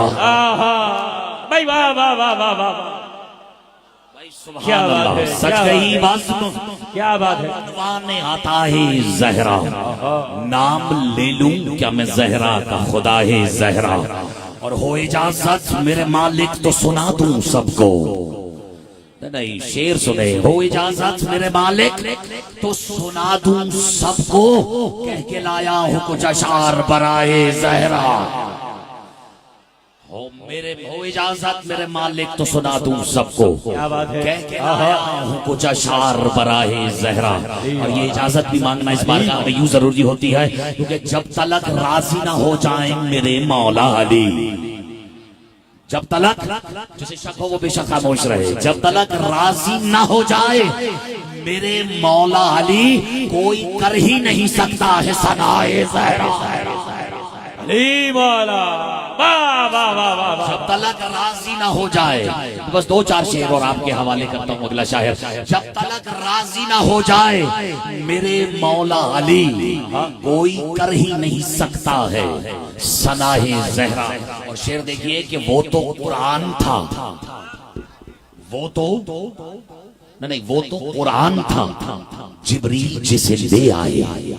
भाई वाह वाह वाह वाह वाह, क्या बात है, सज गई बज़्म, क्या बात है, ने आता है ज़हरा, नाम ले लूं क्या मैं ज़हरा का खुदा है ज़हरा। और हो इजाजत मेरे मालिक तो सुना दूं सबको, नहीं शेर सुने, हो इजाजत मेरे मालिक तो सुना दूं सबको, कह के लाया हूं कुछ अशार बराए ज़हरा। हो इजाजत मेरे मालिक तो सुना दूं सबको, कह के आया हूं कुछ अशार बराए ज़हरा। और ये इजाजत भी मांगना इस बार का यूं जरूरी होती है, क्योंकि जब तलक राजी ना हो जाए मेरे मौला अली, जब तलक, जिसे शक हो वो बेशक खामोश रहे, जब तलक राजी ना हो जाए मेरे मौला अली, कोई कर ही नहीं सकता है सनाए ज़हरा। अली मौला, वाह वाह वाह वाह वाह। जब तलक राजी ना हो जाए, तो बस 2-4 शेर और आपके हवाले करता हूँ अगला शायर। जब तलक राजी ना हो जाए मेरे मौला अली, कोई कर ही नहीं सकता है सनाए ज़हरा। और शेर देखिए कि वो तो कुरान था, वो तो नहीं, वो तो कुरान था, जिब्रील जिसे ले आए।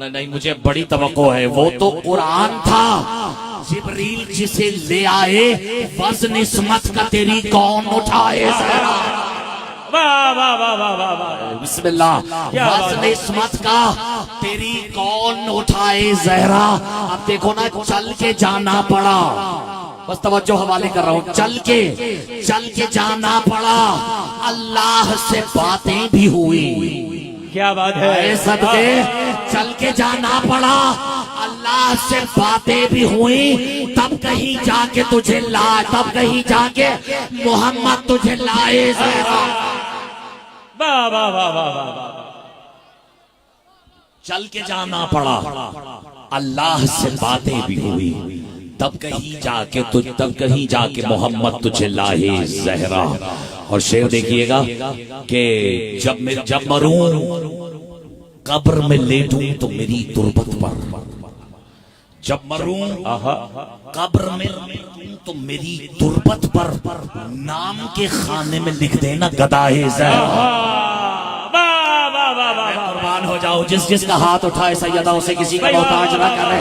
नहीं, मुझे बड़ी तवक्को है, वो तो कुरान था, जिब्रील जिसे ले आए, वज़्न इस्मत का तेरी कौन उठाए ज़हरा। वाह वाह वाह वाह वाह वाह। बिस्मिल्लाह। वज़्न इस्मत का तेरी कौन उठाए ज़हरा। अब देखो ना, चल के जाना पड़ा, बस तवज्जो हवाले कर रहा हूँ, चल के जाना पड़ा, अल्लाह से बातें भी हुई। क्या बात है, सदके चल के जाना पड़ा, अल्लाह से बातें भी हुई, तब कहीं जाके तुझे लाए, तब कहीं जाके मोहम्मद तुझे लाए ज़हरा। वाह वाह वाह वाह वाह। चल के जाना पड़ा, अल्लाह से बातें भी हुई, तब कहीं जाके मोहम्मद तुझे लाए ज़हरा। और शेर देखिएगा कि जब मरूं कब्र में लेटूं तो मेरी तुरबत पर, जब मरूं कब्र में लेटूं तो मेरी तुरबत पर, नाम के खाने में लिख देना गदाए ज़हरा। कुर्बान हो जाओ, जिसका हाथ उठाए सैयदा उसे किसी का मोहताज ना करे।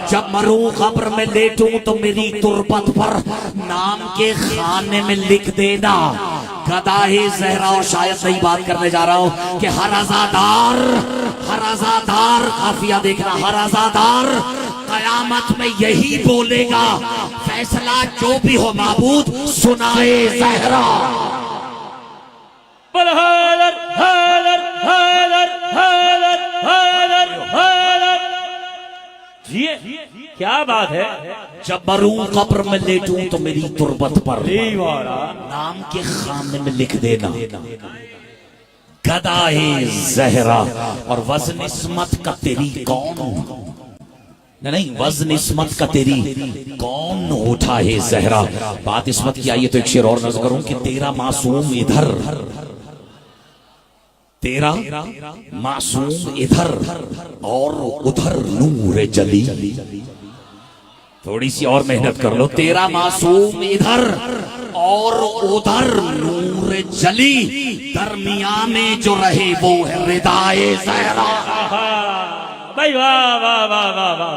जब मरूं कब्र में लेटूं तो मेरी तुरबत पर, नाम के खाने में लिख देना गदाए ज़हरा। और शायद सही बात करने जा रहा हूं कि हर अज़ादार काफिया देखना, हर अज़ादार कयामत में यही बोलेगा, फैसला जो भी हो माबूद सुनाए ज़हरा। हैदर हैदर हैदर हैदर हैदर हैदर। जी क्या बात है। जब मरूं कब्र में लेटूं तो मेरी तुरबत पर, नाम नाम के खाने में लिख देना गदाए ज़हरा। और वज़्न इस्मत का तेरी कौन, नहीं, वज़्न इस्मत का तेरी कौन उठाए ज़हरा। बात इस्मत की आई तो एक शेर और नज़र करूं कि तेरा मासूम इधर, तेरा मासूम इधर और उधर नूर जली। थोड़ी सी और मेहनत कर लो, तेरा मासूम इधर और उधर नूर जली, दरमिया में जो रहे वो है रिदाए ज़हरा। भाई वाह वाह वाह वाह वाह,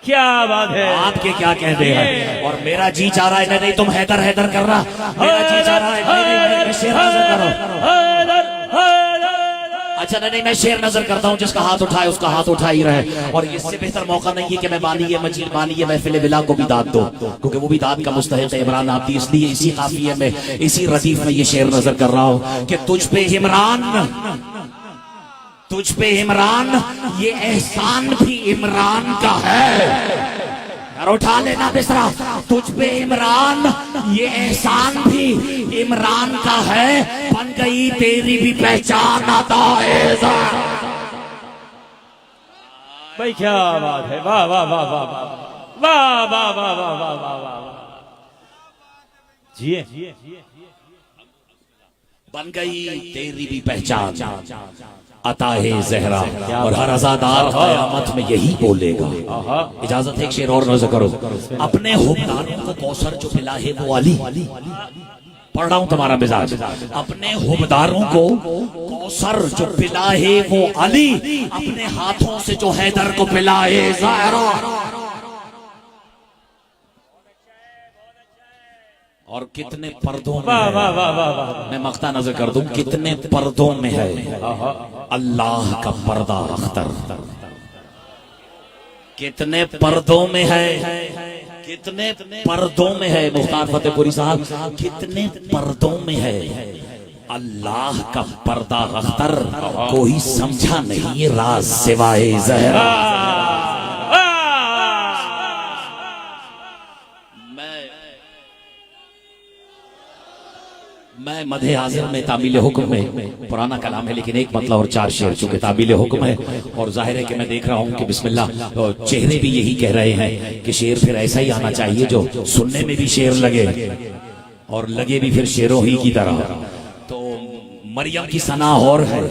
क्या बात है। आपके क्या कहते हैं। और मेरा जी चाह रहा है, नहीं तुम हैदर हैदर कर रहा, मेरा जी चाह रहा है मैं शेर नजर करो। अच्छा नहीं, मैं शेर नजर करता हूँ, जिसका हाथ उठाए उसका हाथ उठा ही रहे। और इससे बेहतर मौका नहीं है कि मैं बानी मजीद बानी महफिल बिला को भी दाद दो, क्योंकि वो भी दाद का मुस्तहिक है इमरान आपकी। इसलिए इसी काफिये में, इसी रदीफ में ये शेर नजर कर रहा हूँ कि तुझ पे इमरान ये एहसान भी इमरान का है। उठा लेना बिसरा, तुझ पे इमरान ये एहसान भी इमरान का है, बन गई तेरी भी पहचान आता है। भाई क्या बात है, वाह वाह वाह वाह वाह वाह वाह वाह वाह वाह वाह। जिए बन गई तेरी भी पहचान अता है ज़हरा। और हर अज़ादार क़यामत में यही बोलेगा। इजाजत है एक शेर और नज़र करो। अपने हुक्मदारों को कौसर जो पिला है वो अली, पढ़ रहा हूं तुम्हारा मिजाज। अपने हुक्मदारों को कौसर जो पिला है वो अली, अपने हाथों से जो हैदर को पिला है ज़हरा। और कितने पर्दों में वाह वाह वाह वाह वाह। मैं मख्ता नजर कर दूं, कितने पर्दों में है अल्लाह का पर्दा अख्तर। कितने पर्दों में है, कितने पर्दों में है मुख्तार फतेहपुरी साहब, कितने पर्दों में है अल्लाह का पर्दा अख्तर। कोई समझा नहीं ये राज सिवाय ज़हरा। मैं मधे हाजिर में तामील हुक्म में पुराना कलाम है लेकिन एक मतलब और 4 शेर, चूंकि तामील हुक्म है और जाहिर है कि मैं देख रहा हूं कि बिस्मिल्लाह चेहरे भी यही कह रहे हैं कि शेर फिर ऐसा ही आना चाहिए जो सुनने में भी शेर लगे और लगे भी फिर शेरों ही की तरह। तो मरियम की सना और है,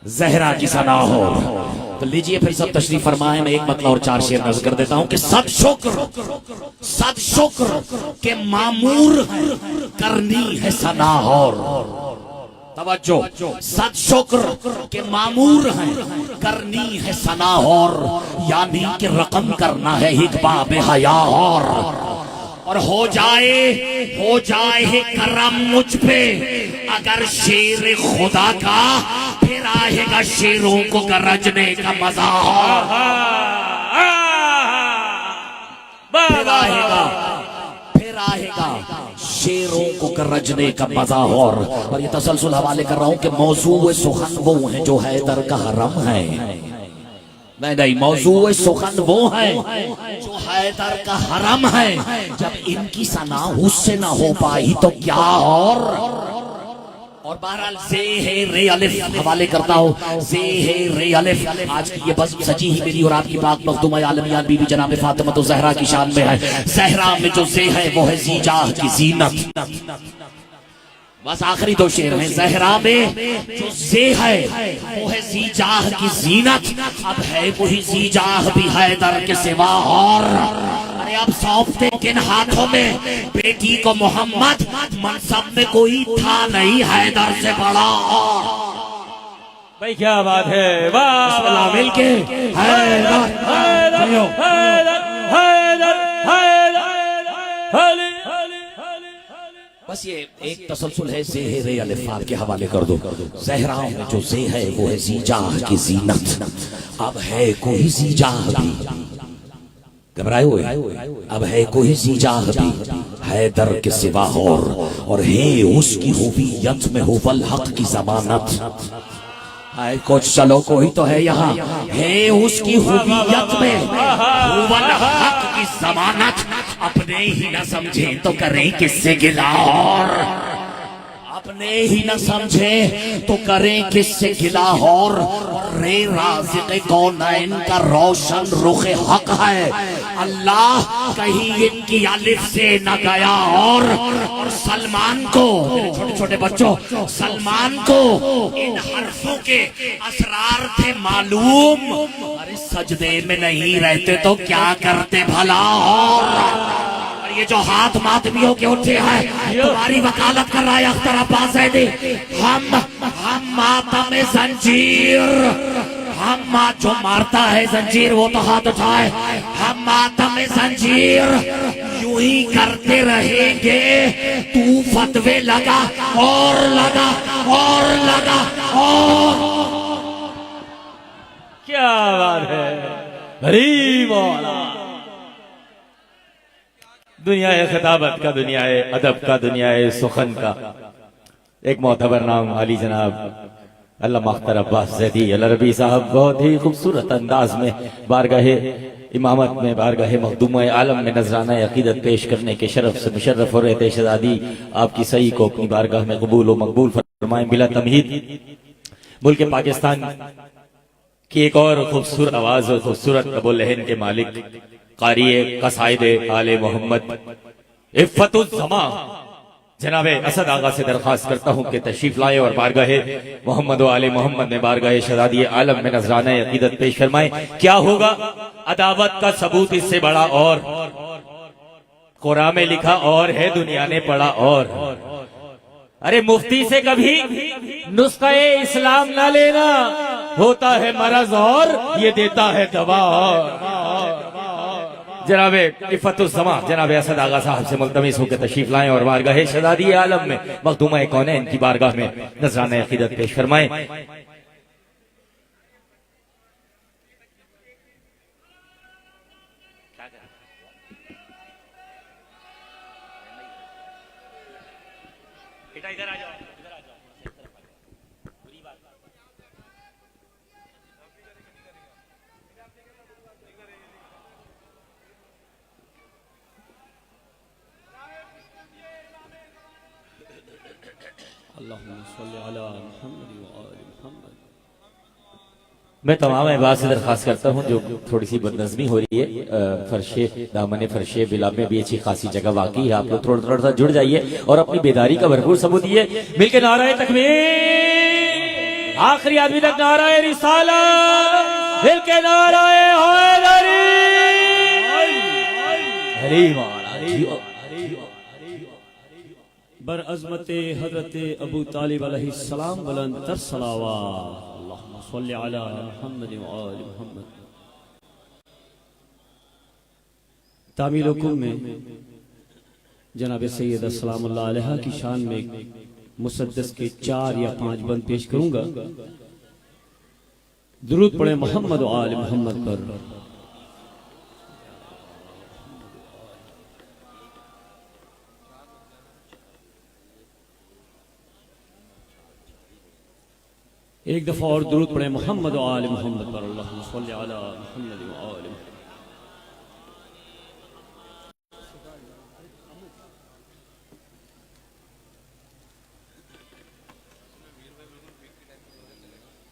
जहरा की सना और। तो लीजिए फिर सब तशरीफ फरमाए, मैं एक मतलब और 4 शेर नजर कर देता हूं कि सद शुक्र के मामूर करनी है सना और। तवज्जो, सद शुक्र के मामूर हैं करनी है सना और, यानी कि रकम करना है हिकबा बेहया और हो जाए करम मुझ पे अगर शेर खुदा का, फिर आएगा शेरों को गरजने का मजा फिर आएगा शेरों को गरजने का मजा। और ये तसलसल हवाले कर रहा हूं कि मौजू सुखन वो है जो हैदर का हरम है। नहीं, मौजू सुखन वो है जो हैदर का हरम है। जब इनकी सना उससे ना हो पाई तो क्या। और बहरहाल से है रे अलिफ हवाले करता हूँ, से है रे अलिफ। आज की ये बस सजी ही मेरी और आपकी पाक मखदूम आलमिया बीबी जनाब फातिमा तो जहरा की शान में है। जहरा में जो से है वो है जीजाह की जीनत। बस आखिरी 2 शेर हैं। जहरा में जो से है वो है जीजाह की जीनत। अब है वही जीजाह भी हैदर के सिवा और। अरे अब सौंपते किन हाथों में बेटी को मोहम्मद, मनसब में कोई था नहीं हैदर से बड़ा और। भाई क्या बात है, वाह मिलके हैदर हैदर हैदर हैदर हैदर। बस ये एक तसलसल है से रे अलिफ के हवाले कर दो। जहरा में जो से है वो है जीजाह की जीनत। अब है कोई जीजाह भी, घबराए हुए, अब है कोई जीजाह भी हैदर के सिवा और है उसकी हुवियत में हुवल हक की जमानत। कुछ चलो कोई तो है यहाँ, है उसकी हुवियत में हुवल हक की जमानत। अपने ही न समझे तो करें किससे गिला और, अपने ही न समझे तो करें किससे गिला और। रे राज़िक़ कौनैन का रोशन रुख हक है, अल्लाह कहीं इनकी अलिफ से न गया और सलमान को, छोटे छोटे बच्चों, सलमान को इन हर्फों के असरार थे मालूम। अरे सजदे में नहीं रहते तो क्या करते भला। और ये जो हाथ मातमियों के उठे हैं तुम्हारी वकालत कर रहा है अख्तर अब्बास ज़ैदी। हम मातम जंजीर, हम जो मारता है जंजीर वो तो हाथ उठाए। हम मातम जंजीर यूं ही करते रहेंगे, तू फतवे लगा और लगा और लगा और। क्या बात है, अरे मौला। दुनिया खिताबत का, दुनिया अदब का, दुनिया सुखन का एक मोतबर नाम अली जनाब अल्लामा अख्तर अब्बास ज़ैदी अलरबी साहब बहुत ही खूबसूरत अंदाज में बारगाहे इमामत में, बारगाहे मखदूम आलम में नजराना अकीदत पेश करने के शरफ से मुशर्रफ हो रहे थे। शहजादी आपकी सही को अपनी बारगाह में कबूल व मकबूल फरमाएं बिला तमहीद। मुल्क पाकिस्तान की एक और खूबसूरत आवाज और खूबसूरत कबूल लहन के मालिक क़ारिए क़साइदे आले मोहम्मद इफ़्फ़तुज़्ज़मा जनाबे असद आगा से दरख्वास्त करता हूं कि तशरीफ लाए और बारगाहे मोहम्मद व आले मोहम्मद में बारगाहे शहजादी आलम में नजराना अकीदत पेश फरमाए। क्या होगा अदावत का सबूत इससे बड़ा और, कुरान में लिखा और है दुनिया ने पढ़ा और। अरे मुफ्ती से कभी नुस्खा इस्लाम ना लेना, होता है मरज और ये देता है दवा और। जनाबे इफ़्फ़तुज़्ज़मा जनाबे असद आगा साहब से मुल्तमिस होकर तशरीफ लाएं और बारगाह शहजादी आलम में मखदूमा कौनैन की बारगाह में नजराना अकीदत पेश फरमाएं। इधर आ जाओ, इधर आ जाओ। मैं तमाम अहबाब से दरख्वास्त करता हूँ जो थोड़ी सी बदनज़मी हो रही है, फर्शे दामन फर्शे बिलाब में भी अच्छी खासी जगह वाकई है। आप लोग थोड़ा थोड़ा सा जुड़ जाइए और अपनी बेदारी का भरपूर सबूत दिए। मिलकर नाराए तकबीर, आखिरी आदमी तक नाराए रिसाला, मिलकर नाराए हैदरी। हरी बर अज़मत हज़रत अबू तालिब अलैहिस्सलाम बुलंद तर सलावत अल्लाहुम्मा सल्लि अला मुहम्मद व आलि मुहम्मद। तामील हुकुम में जनाब सैयदा सलामुल्लाह अलैहा की शान में मुसद्दस के 4 या 5 बंद पेश करूंगा। दुरूद पढ़े मोहम्मद व आलि मोहम्मद पर। एक दफा और दुरूद पढ़े मोहम्मद व आलि मोहम्मद पर। अल्लाहुम्मा सल्लि अला मुहम्मद व आलि मुहम्मद।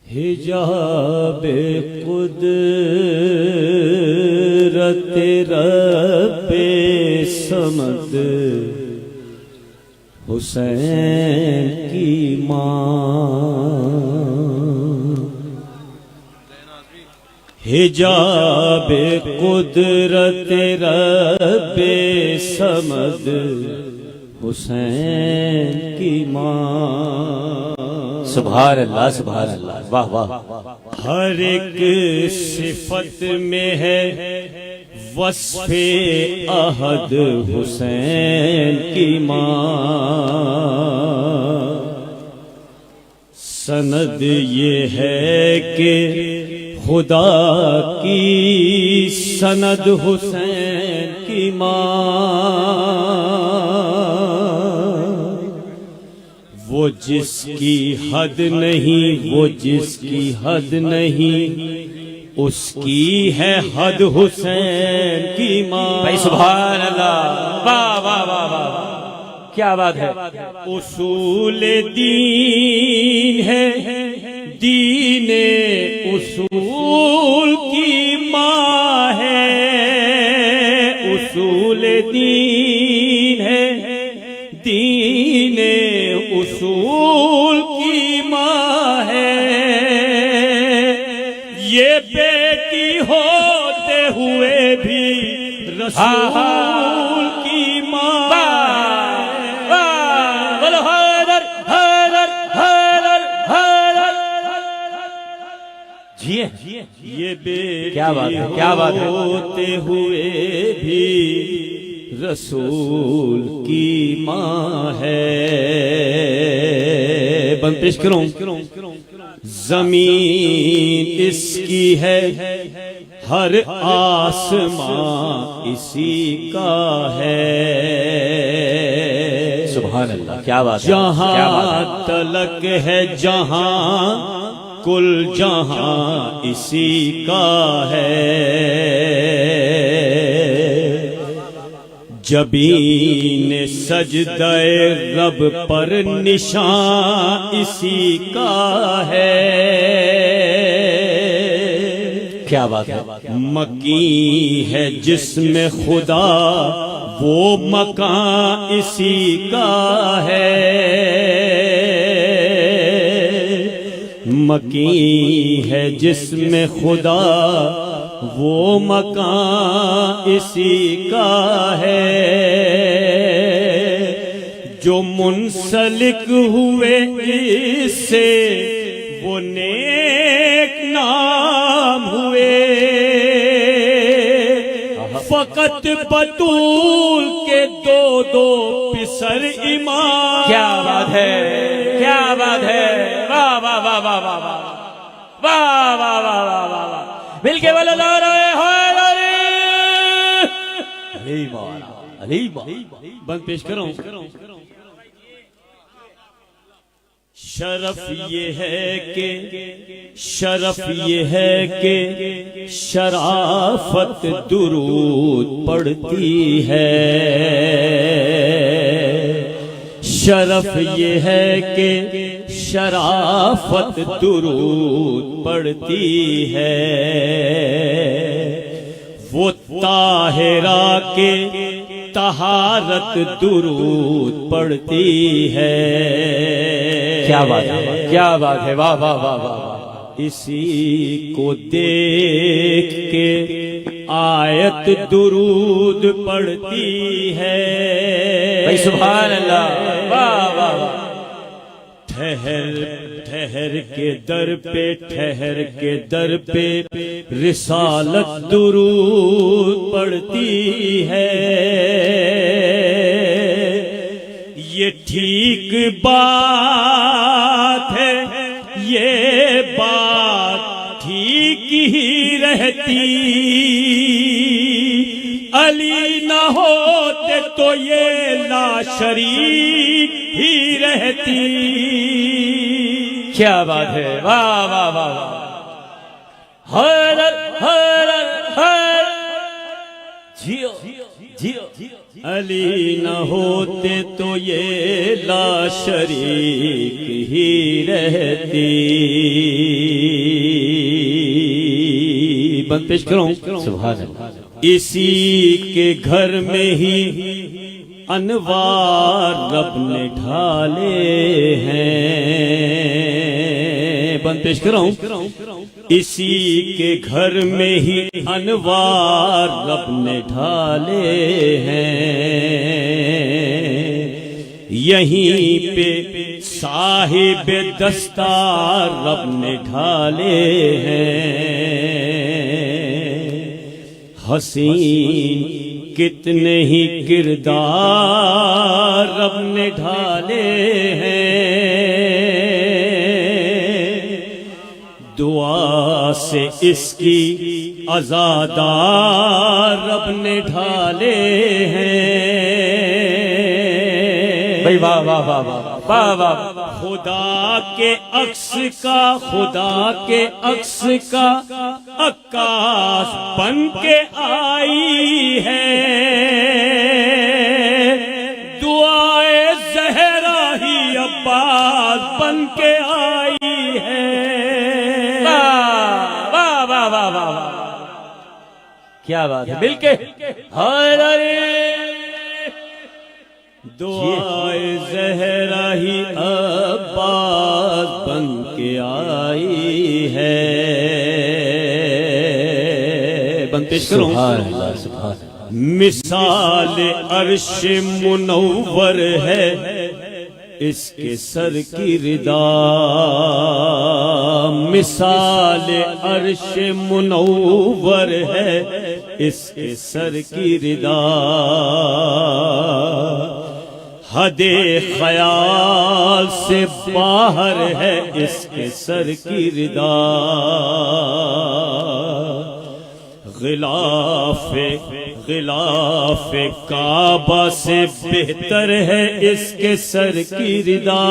हिजाबे कुदरत रब्बे समद हुसैन की माँ। हिजाबे कुदरत रब्बे समद हुसैन की माँ। सुभान अल्लाह, सुभान अल्लाह, वाह वाह। हर एक सिफत में है वस्फे अहद हुसैन की माँ। सनद ये है कि खुदा की सनद हुसैन की माँ। वो जिसकी हद नहीं, वो जिसकी हद नहीं, उसकी है हद हुसैन की माँ। भाई सुभान अल्लाह, वाह वाह वाह वाह, क्या बात है। उसूल दीन है, दीने उसूल की माँ है। उसूल दीन है, दीने उसूल की माँ है। ये बेटी होते हुए भी रसूल की माँ। बोलो हैदर हैदर हैदर हैदर। जिए ये बेटी क्या बात है, क्या बात है। होते हुए भी रसूल की माँ है। बंद पेश करूं। जमीन इसकी है, हर आसमां इसी का है। सुभान अल्लाह, क्या बात है, क्या बात जहां है। तलक है जहां, कुल जहां इसी का है। जबीन सजदे रब पर निशान इसी का है। क्या बात है। मकी है जिसमें खुदा, वो मकान इसी का है। मकी है जिसमें खुदा, वो मकान इसी का है। जो मुंसलिक हुए इससे, वो नेक नाम हुए। फकत बतूल के 2-2 पिसर इमाम। क्या बात है, क्या बात है। वाह वाह वाह वाह वाह वाह वाह वाह वाह वाह वाह। मिलके वाला नाराए हैदरी। अली मौला, अली मौला। बंद पेश करो। शरफ ये है कि, शरफ ये है कि शराफत दुरूद पढ़ती है। शरफ ये है कि शराफत दुरूद पढ़ती है, वो ताहिरा के तहारत दुरूद पढ़ती है। क्या बात है, क्या बात है, वाह वाह वाह वाह। इसी को देख के आयत दुरूद पढ़ती है। भाई सुभान अल्लाह, वाह वाह वाह। ठहर ठहर के दर पे, ठहर के दर पे रिसालत दुरूद पढ़ती है। ये ठीक बात है, ये बात ठीक ही रहती। अली न होते तो ये लाशरीक ही रहती। क्या बात है, वाह वाह वाह वाह। हर हर हर जियो जियो। अली न होते तो ये लाशरीक ही रहती। बंद पेश करूं। सुभान अल्लाह। इसी के घर में ही अनवार रब ने ढाले हैं। बंद पेश कराऊं। इसी के घर में ही अनवार रब ने ढाले हैं। यहीं पे साहिब दस्तार रब ने ढाले हैं। हसीन कितने ही किरदार रब ने ढाले हैं। दुआ से इसकी अज़ादार रब ने ढाले हैं। भाई वाह वाह वाह वाह वाह वाह। खुदा के अक्स का, खुदा के अक्स का अक्कास बन के आई है। दुआए ज़हरा ही अब्बास बन के आई है। वाह वाह वाह वाह वाह। क्या बात है, मिलके हर दुआए ज़हरा ही अब्बास बन के आई है। बनतेश करूं। मिसाल अर्श मुनव्वर है इसके सर की रिदा। मिसाल अर्श मुनव्वर है इसके सर की रिदा। हदे ख्याल से बाहर है इसके सर की रिदा। गिलाफ़े काबा से बेहतर है इसके सर की रिदा।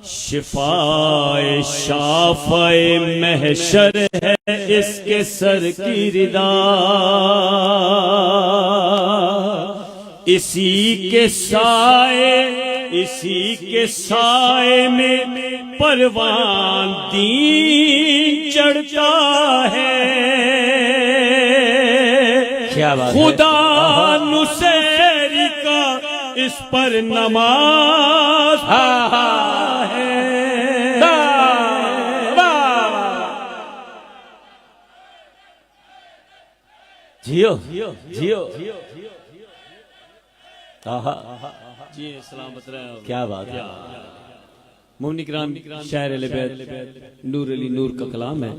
शिफाए शाफ़ाए महशर है इसके सर की रिदा। इसी के साए में परवान दीन चढ़ता है। क्या बात है। खुदा नुसैरी का इस पर नमाज पढ़ता है। जियो जियो। जी सलामत रहे। क्या बात है। मोमिन किराम, शायर अहले बैत नूर अली नूर का कलाम है।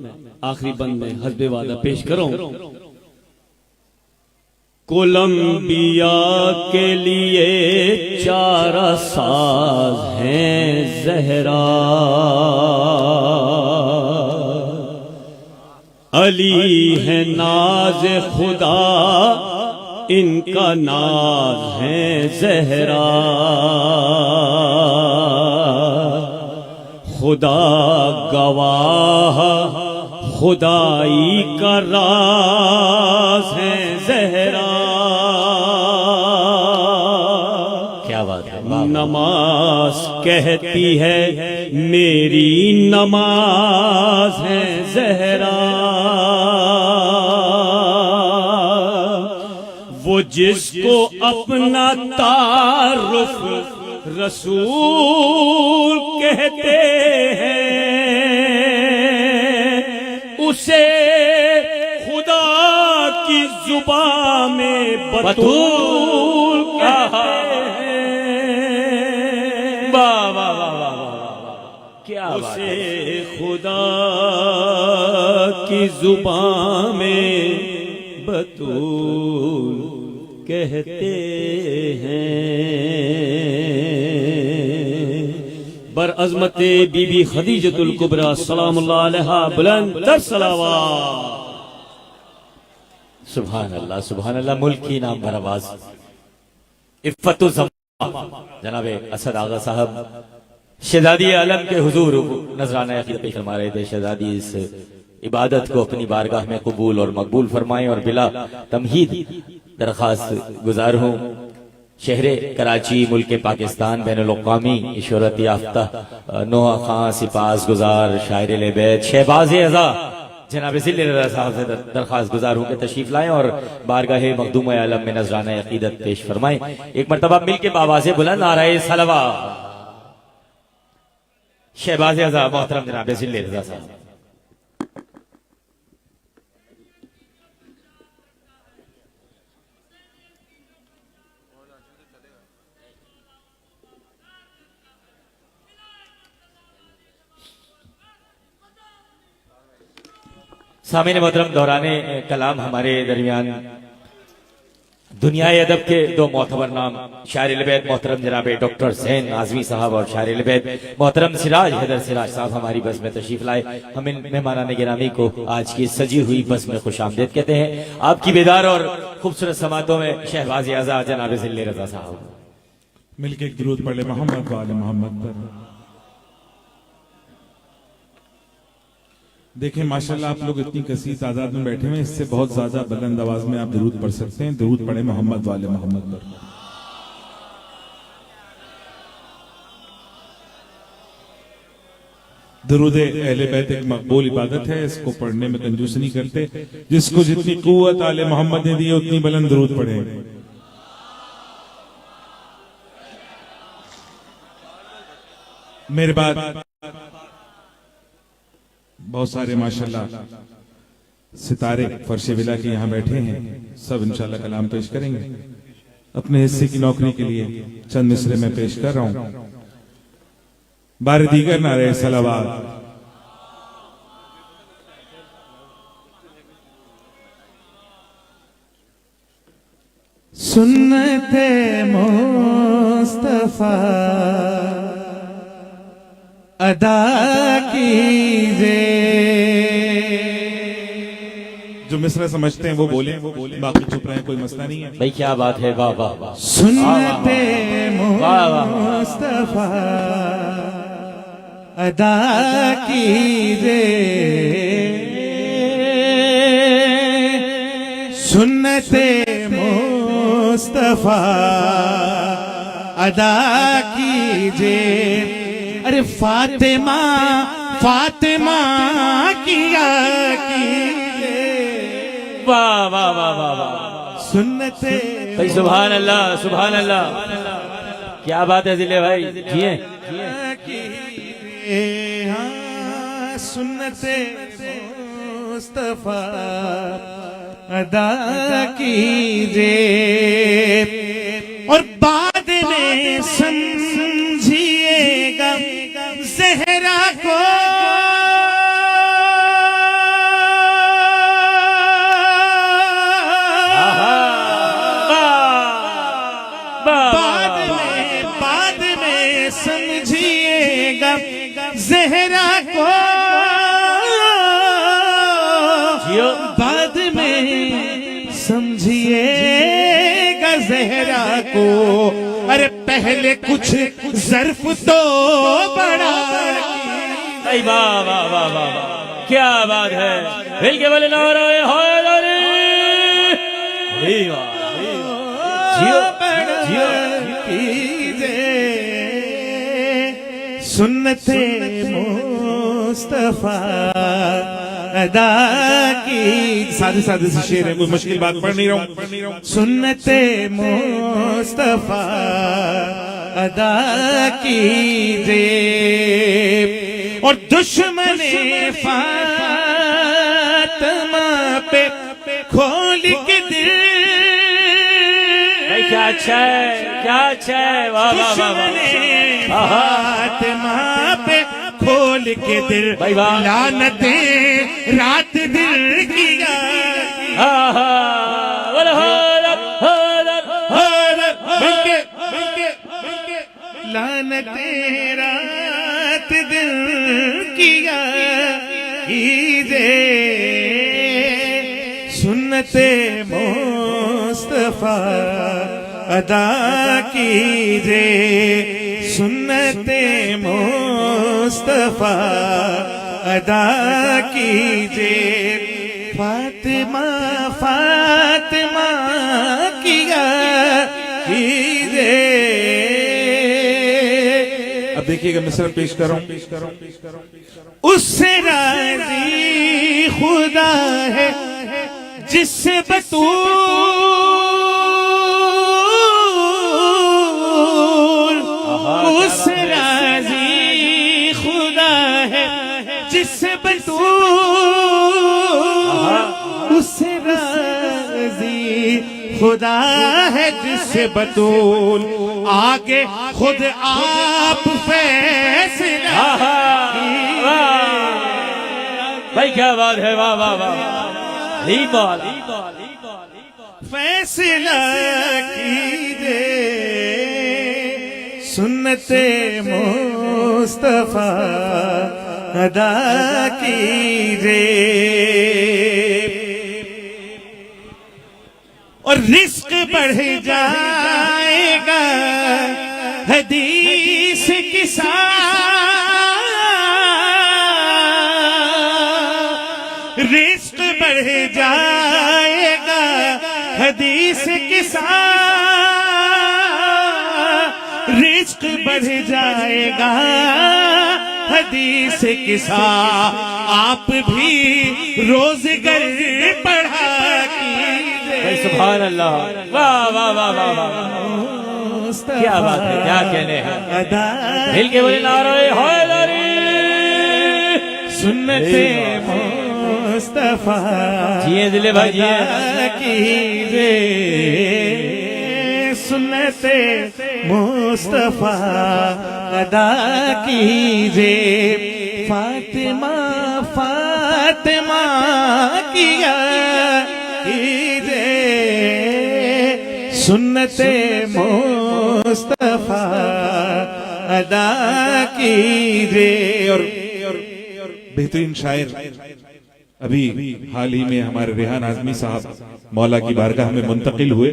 आखिरी बंद में हस्बे वादा पेश करूं। कोलंबिया के लिए चारा साज हैं ज़हरा। अली है नाज खुदा, इनका नाज है ज़हरा। खुदा गवाह खुदाई का राज है ज़हरा। नमाज कहती है मेरी नमाज है ज़हरा, वो जिसको अपना तारुफ रसूल कहते हैं, उसे खुदा की जुबान में बतूल कहते हैं। वाह वाह वाह वाह वाह, क्या बात उसे है। खुदा की जुबान में बतूल कहते हैं। बर अज़मत बीबी खदीजतुल कुबरा सलामुल्लाह अलैहा बुलंद तर सलावत। सुभान अल्लाह, मुल्क की नाम भर आवाज इफ़्फ़तुज़ जनाब असद आगा साहब शहजादी आलम के हुजूर नजराना अक़ीदत पेश फरमा रहे थे। शहजादी इस इबादत को अपनी बारगाह में कबूल और मकबूल फरमाएं और बिला तमहीद दरखास्त गुजार हूँ शहरे कराची मुल्क पाकिस्तान बैनुल-अक़वामी शोहरत याफ्ता नोहा खां सिपास गुजार शायर बैत शहबाज अज़ा जनाब ज़िल्ले रज़ा साहब से दरखास्त गुजार हूँ कि तशरीफ लाएं और बारगाह मखदूम आलम में नजराना अक़ीदत पेश फरमाएं। एक मरतबा मिल के बावाज़े बुलंद नाराए सलवा शहबाज अज़ा मोहतरम जनाब ज़िल्ले रज़ा साहब। सामीन मोहतरम दौराने कलाम हमारे दरमियान दुनिया अदब के दो मोतबर नाम शायर बैत मोहतरम जनाब डॉक्टर ज़ैन आज़मी साहब और शायर बैत मोहतरम सिराज हैदर सिराज साहब हमारी बस में तशरीफ लाए। हम इन मेहमानान गिरामी को आज की सजी हुई बस में खुश आमदेद कहते हैं। आपकी बेदार और खूबसूरत समातों में शहबाज आज़ा जनाब ज़िल्ले रज़ा साहब मिलके एक दुरूद पढ़ ले मोहम्मद वाले मोहम्मद पर। देखें माशाल्लाह आप लोग इतनी कसीर तादाद में बैठे हुए, इससे बहुत ज्यादा बुलंद आवाज में आप दुरूद पढ़ सकते हैं। दुरूद पढ़े मोहम्मद वाले मोहम्मद पर। दुरूद अहले बैत एक मकबूल इबादत है, इसको पढ़ने में कंजूसी नहीं करते। जिसको जितनी कुव्वत आले मोहम्मद ने दी है उतनी बुलंद दुरूद पढ़े। मेरे बाद बहुत सारे माशाल्लाह सितारे फर्श विला के यहाँ बैठे हैं, सब इंशाल्लाह कलाम पेश करेंगे। अपने हिस्से की नौकरी के लिए चंद मिसरे में पेश कर रहा हूं। बार दीगर नारे सलावात। सुन्नते मुस्तफा अदा कीजिए। जो मिसरा समझते हैं वो बोले, बाकी चुप रहे, कोई मसला नहीं है। भाई क्या बात है, वाह वाह वाह। सुन्नते वाह वाह मुस्तफा अदा कीजिए। सुन्नते मुस्तफा अदा कीजिए। अरे फातिमा फातिमा किया कीजिए। वाह वाह वाह वाह वाह। सुन्नते भाई सुभान अल्लाह सुभान अल्लाह, क्या बात है जिले भाई, जिए हाँ। सुन्नते मुस्तफा अदा कीजिए और बाद में समझिएगा ज़हरा को। बाद में समझिएगा ज़हरा को। बाद में समझिएगा ज़हरा को। अरे पहले कुछ ज़र्फ तो बड़ा। भाई वाह वाह वाह वाह वाह, क्या बात है। मिल के बोले नाराए हैदरी। जियो जियो कीजिए सुन्नते मुस्तफा अदा की। सादे सादे से शेर है, कोई मुश्किल बात पढ़ नहीं रहा हूं। सुन्नते मुस्तफा अदा कीजिए और दुश्मने फातिमा पे खोल के दिल। भाई क्या अच्छा है, क्या अच्छा है, वाह वाह वाह वाह। फातिमा पे खोल के दिल भाई वाह। लानतें रात दिल किया। लानतें रात दिल किया कीजिए सुन्नते मुस्तफा अदा कीजिए सुन्नते मुस्तफा अदा कीजिए। फातिमा फातिमा किया कीजिए। अब देखिएगा मिसरा पेश कर रहा हूं। उससे राजी खुदा है जिससे बतूल। उससे राजी खुदा है जिससे बतूल। उससे राजी खुदा है जिससे बतूल। आगे खुद आप फैसला भाई क्या बात है, वाह वाह वाह। ही बात फैसला कीजिए सुन्नते मुस्तफा अदा कीजिए। और रिस्क बढ़ जाएगा हदीस के साथ। रिस्क बढ़ जाएगा हदीस के साथ। रिस्क बढ़ जाएगा हदीस के साथ। आप भी रोजगर पढ़ा भाई सुभान अल्लाह, वाह वाह वाह वाह वाह। क्या बात है, क्या कहने हैं। हिल के बोले नारे हैदरी। सुन्नते मुस्तफा जिए दिले भाई जिए कीजिए सुन्नते मुस्तफा अदा कीजिए। फातिमा फातिमा किया कीजिए सुन्नते मुस्तफा अदा कीजिए। और बेहतरीन शायर अभी हाल ही में हमारे रेहान आजमी साहब मौला की बारगाह में मुंतकिल हुए।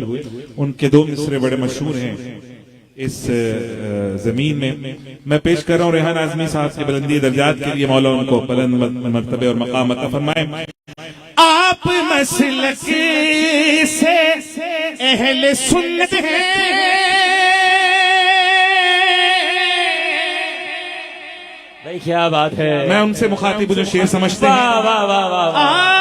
उनके दो मिसरे बड़े मशहूर हैं इस जमीन में। मैं पेश कर रहा हूँ रेहान आजमी साहब के बुलंदी दर्जात के लिए। मौला उनको बुलंद मर्तबे और मकाम अता फरमाए। आप मसलक से अहले सुन्नत हैं। भाई क्या बात है। मैं उनसे मुखातिब जो शेर समझते हैं। वाह वाह वाह वाह वाह।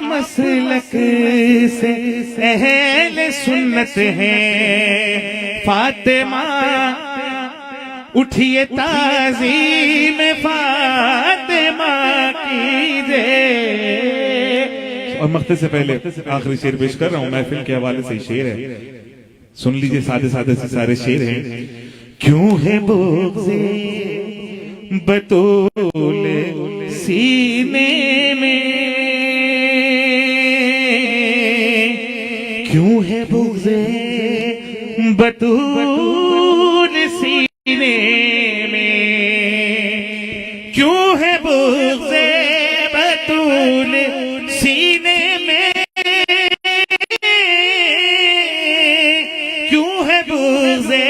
मसलक से अहले सुन्नत हैं। फातिमा उठिए ताज़ीम फातिमा कीजिए। और मख्ते से पहले आखिरी शेर पेश कर रहा हूँ। महफिल के हवाले से शेर है, सुन लीजिए। सादे सादे से सारे शेर हैं। क्यों है बुग़्ज़े बतूल सीने में क्यों है बुग़्ज़े बतूल सीने में, क्यों है बुग़्ज़े बतूल सीने में, क्यों है बुग़्ज़े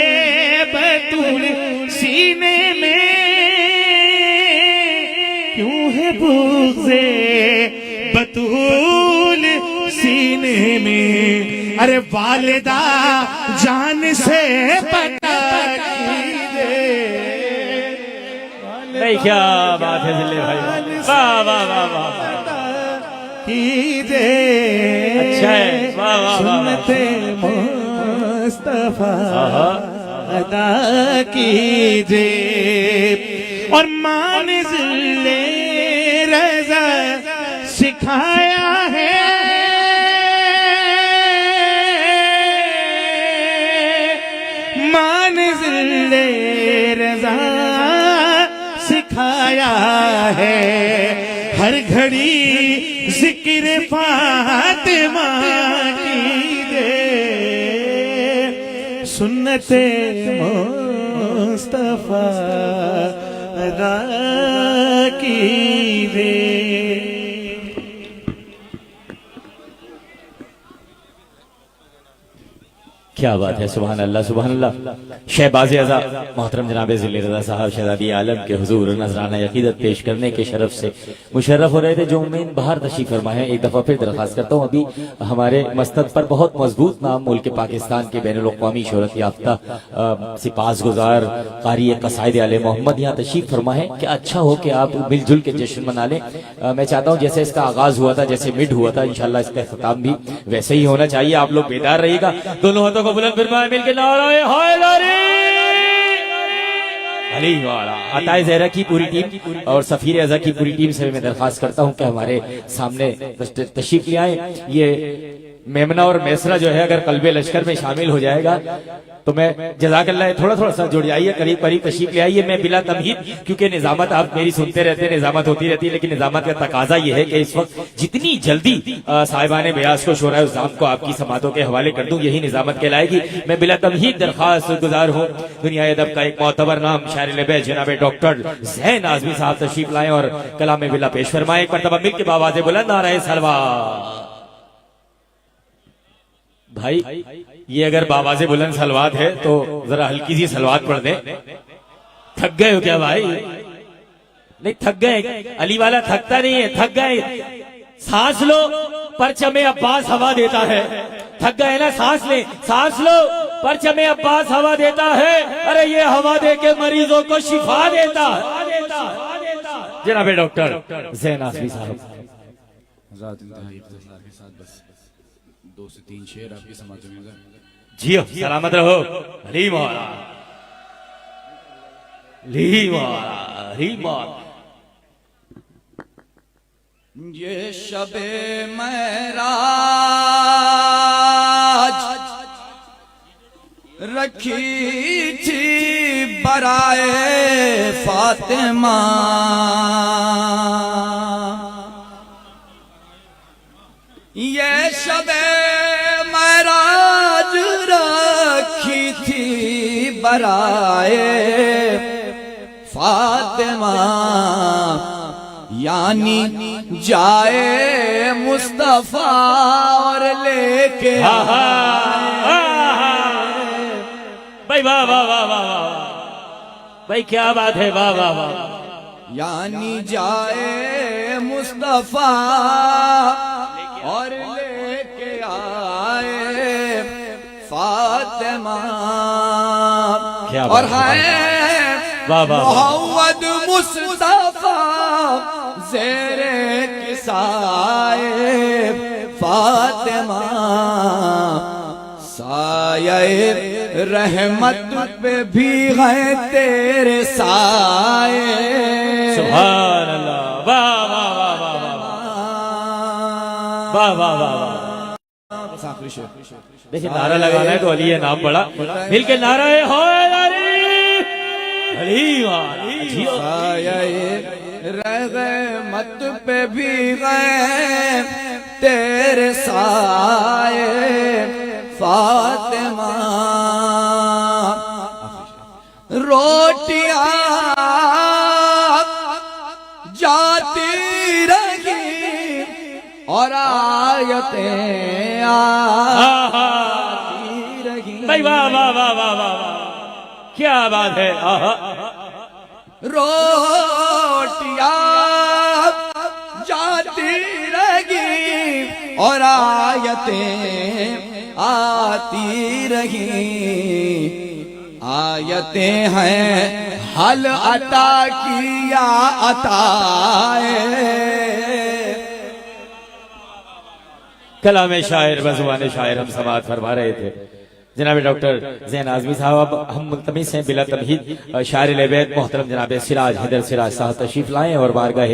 बतूल सीने में, क्यों है बुग़्ज़े बतूल सीने में। अरे वालिदा जान से पता कीजिए। नहीं, क्या बात है जिले भाई, वाह वाह वाह वाह, कीजिए अच्छा है, वाह वाह वाह, सुन्नते मुस्तफा अदा कीजिए। और मानिज़िले रज़ा सिखाया है, मानिज़िले रज़ा सिखाया है। हर घड़ी जिक्र फातिमा कीजिए, सुन्नते मुस्तफा अदा कीजिए। क्या बात है, सुभान अल्लाह सुभान अल्लाह। शहबाज़ अज़ा मोहतरम जनाब ज़िले रज़ा साहब शहज़ादी आलम के हुजूर नजराना अक़ीदत पेश करने के शरफ से मुशर्रफ हो रहे थे, जो उम्मीद बाहर तशरीफ फरमा है। एक दफ़ा फिर दरख्वास्त करता हूँ, अभी हमारे मस्तद पर बहुत मजबूत नाम मुल्क पाकिस्तान के बैनुल अक़वामी शोहरत याफ्ता सिपासगुजार कारी क़साइद आले मोहम्मद यहाँ तशरीफ फरमा है। क्या अच्छा हो कि आप मिलजुल के जश्न मना लें। मैं चाहता हूँ जैसे इसका आगाज हुआ था, जैसे मिड हुआ था, इंशाअल्लाह इसका इख्तिताम भी वैसे ही होना चाहिए। आप लोग बेदार रहिएगा, दोनों हाथों को बुलंद फरमाएं, मिलके नारे हैदरी अली वाला। अताए ज़हरा की पूरी टीम और सफीर अज़ा की पूरी टीम से मैं दरख्वास्त करता हूं कि हमारे सामने तशरीफ ले आए। ये मेमना और मैसरा जो है अगर कल्बे लश्कर में शामिल हो जाएगा तो मैं जज़ाकल्लाह थोड़ा थोड़ा सा जुड़ जाइए, करीब करीब तशरीफ ले आइए। मैं बिला तमहीद, क्योंकि निजामत आप मेरी सुनते रहते हैं, निजामत होती रहती है, लेकिन निजामत का तकाजा ये है कि इस वक्त जितनी जल्दी साहिबान ब्यास को शोरा उज़्ज़ाम को आपकी समातों के हवाले कर दूं, यही निजामत कहलाएगी। मैं बिला तमहीद दरख्वास्त गुजार हूँ, दुनिया अदब का एक मोतबर नाम शायर लबे जनाब डॉक्टर ज़ैन आज़मी साहब तशरीफ लाए और कलाम बिला पेश फरमाए। एक मरतबा मिल के बावाज़े बुलंद नारे सलवात। भाई ये अगर बावाज़े बुलंद सलवात है तो जरा हल्की सी सलवात पढ़ दें। थक गए हो क्या भाई? नहीं थक गए, अली वाला थकता नहीं है, थक गए। सांस लो, परचमे अब्बास हवा देता है। थक गए ना, सांस ले, सांस लो, परचमे अब्बास हवा देता है। अरे ये हवा दे के मरीजों को शिफा देता है। जनाब डॉक्टर ज़ैन आज़मी साहब। दो से तीन शेर आपकी समाज में जियो, सलामत रहो। अली मौला, अली मौला, अली मौला। ये शबे महराज रखी थी बराए फातिमा, ये शबे महराज रखी थी बराए फातिमा, यानी जाए मुस्तफा और लेके भाई वाह वाह वाह वाह वाह भाई, क्या बात है, वाह वाह वाह। यानी जाए मुस्तफा और लेके आए फातिमा, और है मोहम्मद मुस्तफा ज़ेरे किसाए फातिमा, साये रहमत पे भी है तेरे साए। सुभान अल्लाह, वाह वाह वाह वाह वाह वाह वाह वाह। देखिए नारा लगाना है तो अली है नाम बड़ा, मिल के नारा है अली वाह। रहमत पे भी गए तेरे साए फातिमा। रोटियां जाती रही और आयतें आती रही। भाई वाह वाह वाह वाह वाह वाह, क्या बात है। रोटियां जाती रही और आयतें आती रही। आयतें हैं हल अता किया अताए। कलाम शायर बजुबान शायर हम समाअत फरमा रहे थे। जनाब डॉक्टर ज़ैन आज़मी साहब, अब हम मुल्तमिस हैं बिला तमहीद शायर लेबैत मोहतरम जनाब सिराज हैदर सिराज साहब तशरीफ लाएं और बारगाह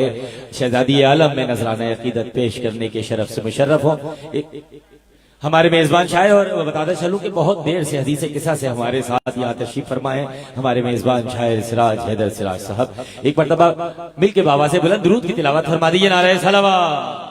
शहजादी आलम में नजराना अकीदत पेश करने के शरफ से मुशर्रफ हों। हमारे मेजबान शायर, और बताता चलूं कि बहुत देर से हदीस किस्सा से हमारे साथ यहाँ तशरीफ फरमाए हमारे मेजबान शायर सिराज हैदर सिराज साहब। एक मरतबा मिल के बाबा से बुलंद दुरूद की तिलावत फरमा दीजिए। नारे सलावत।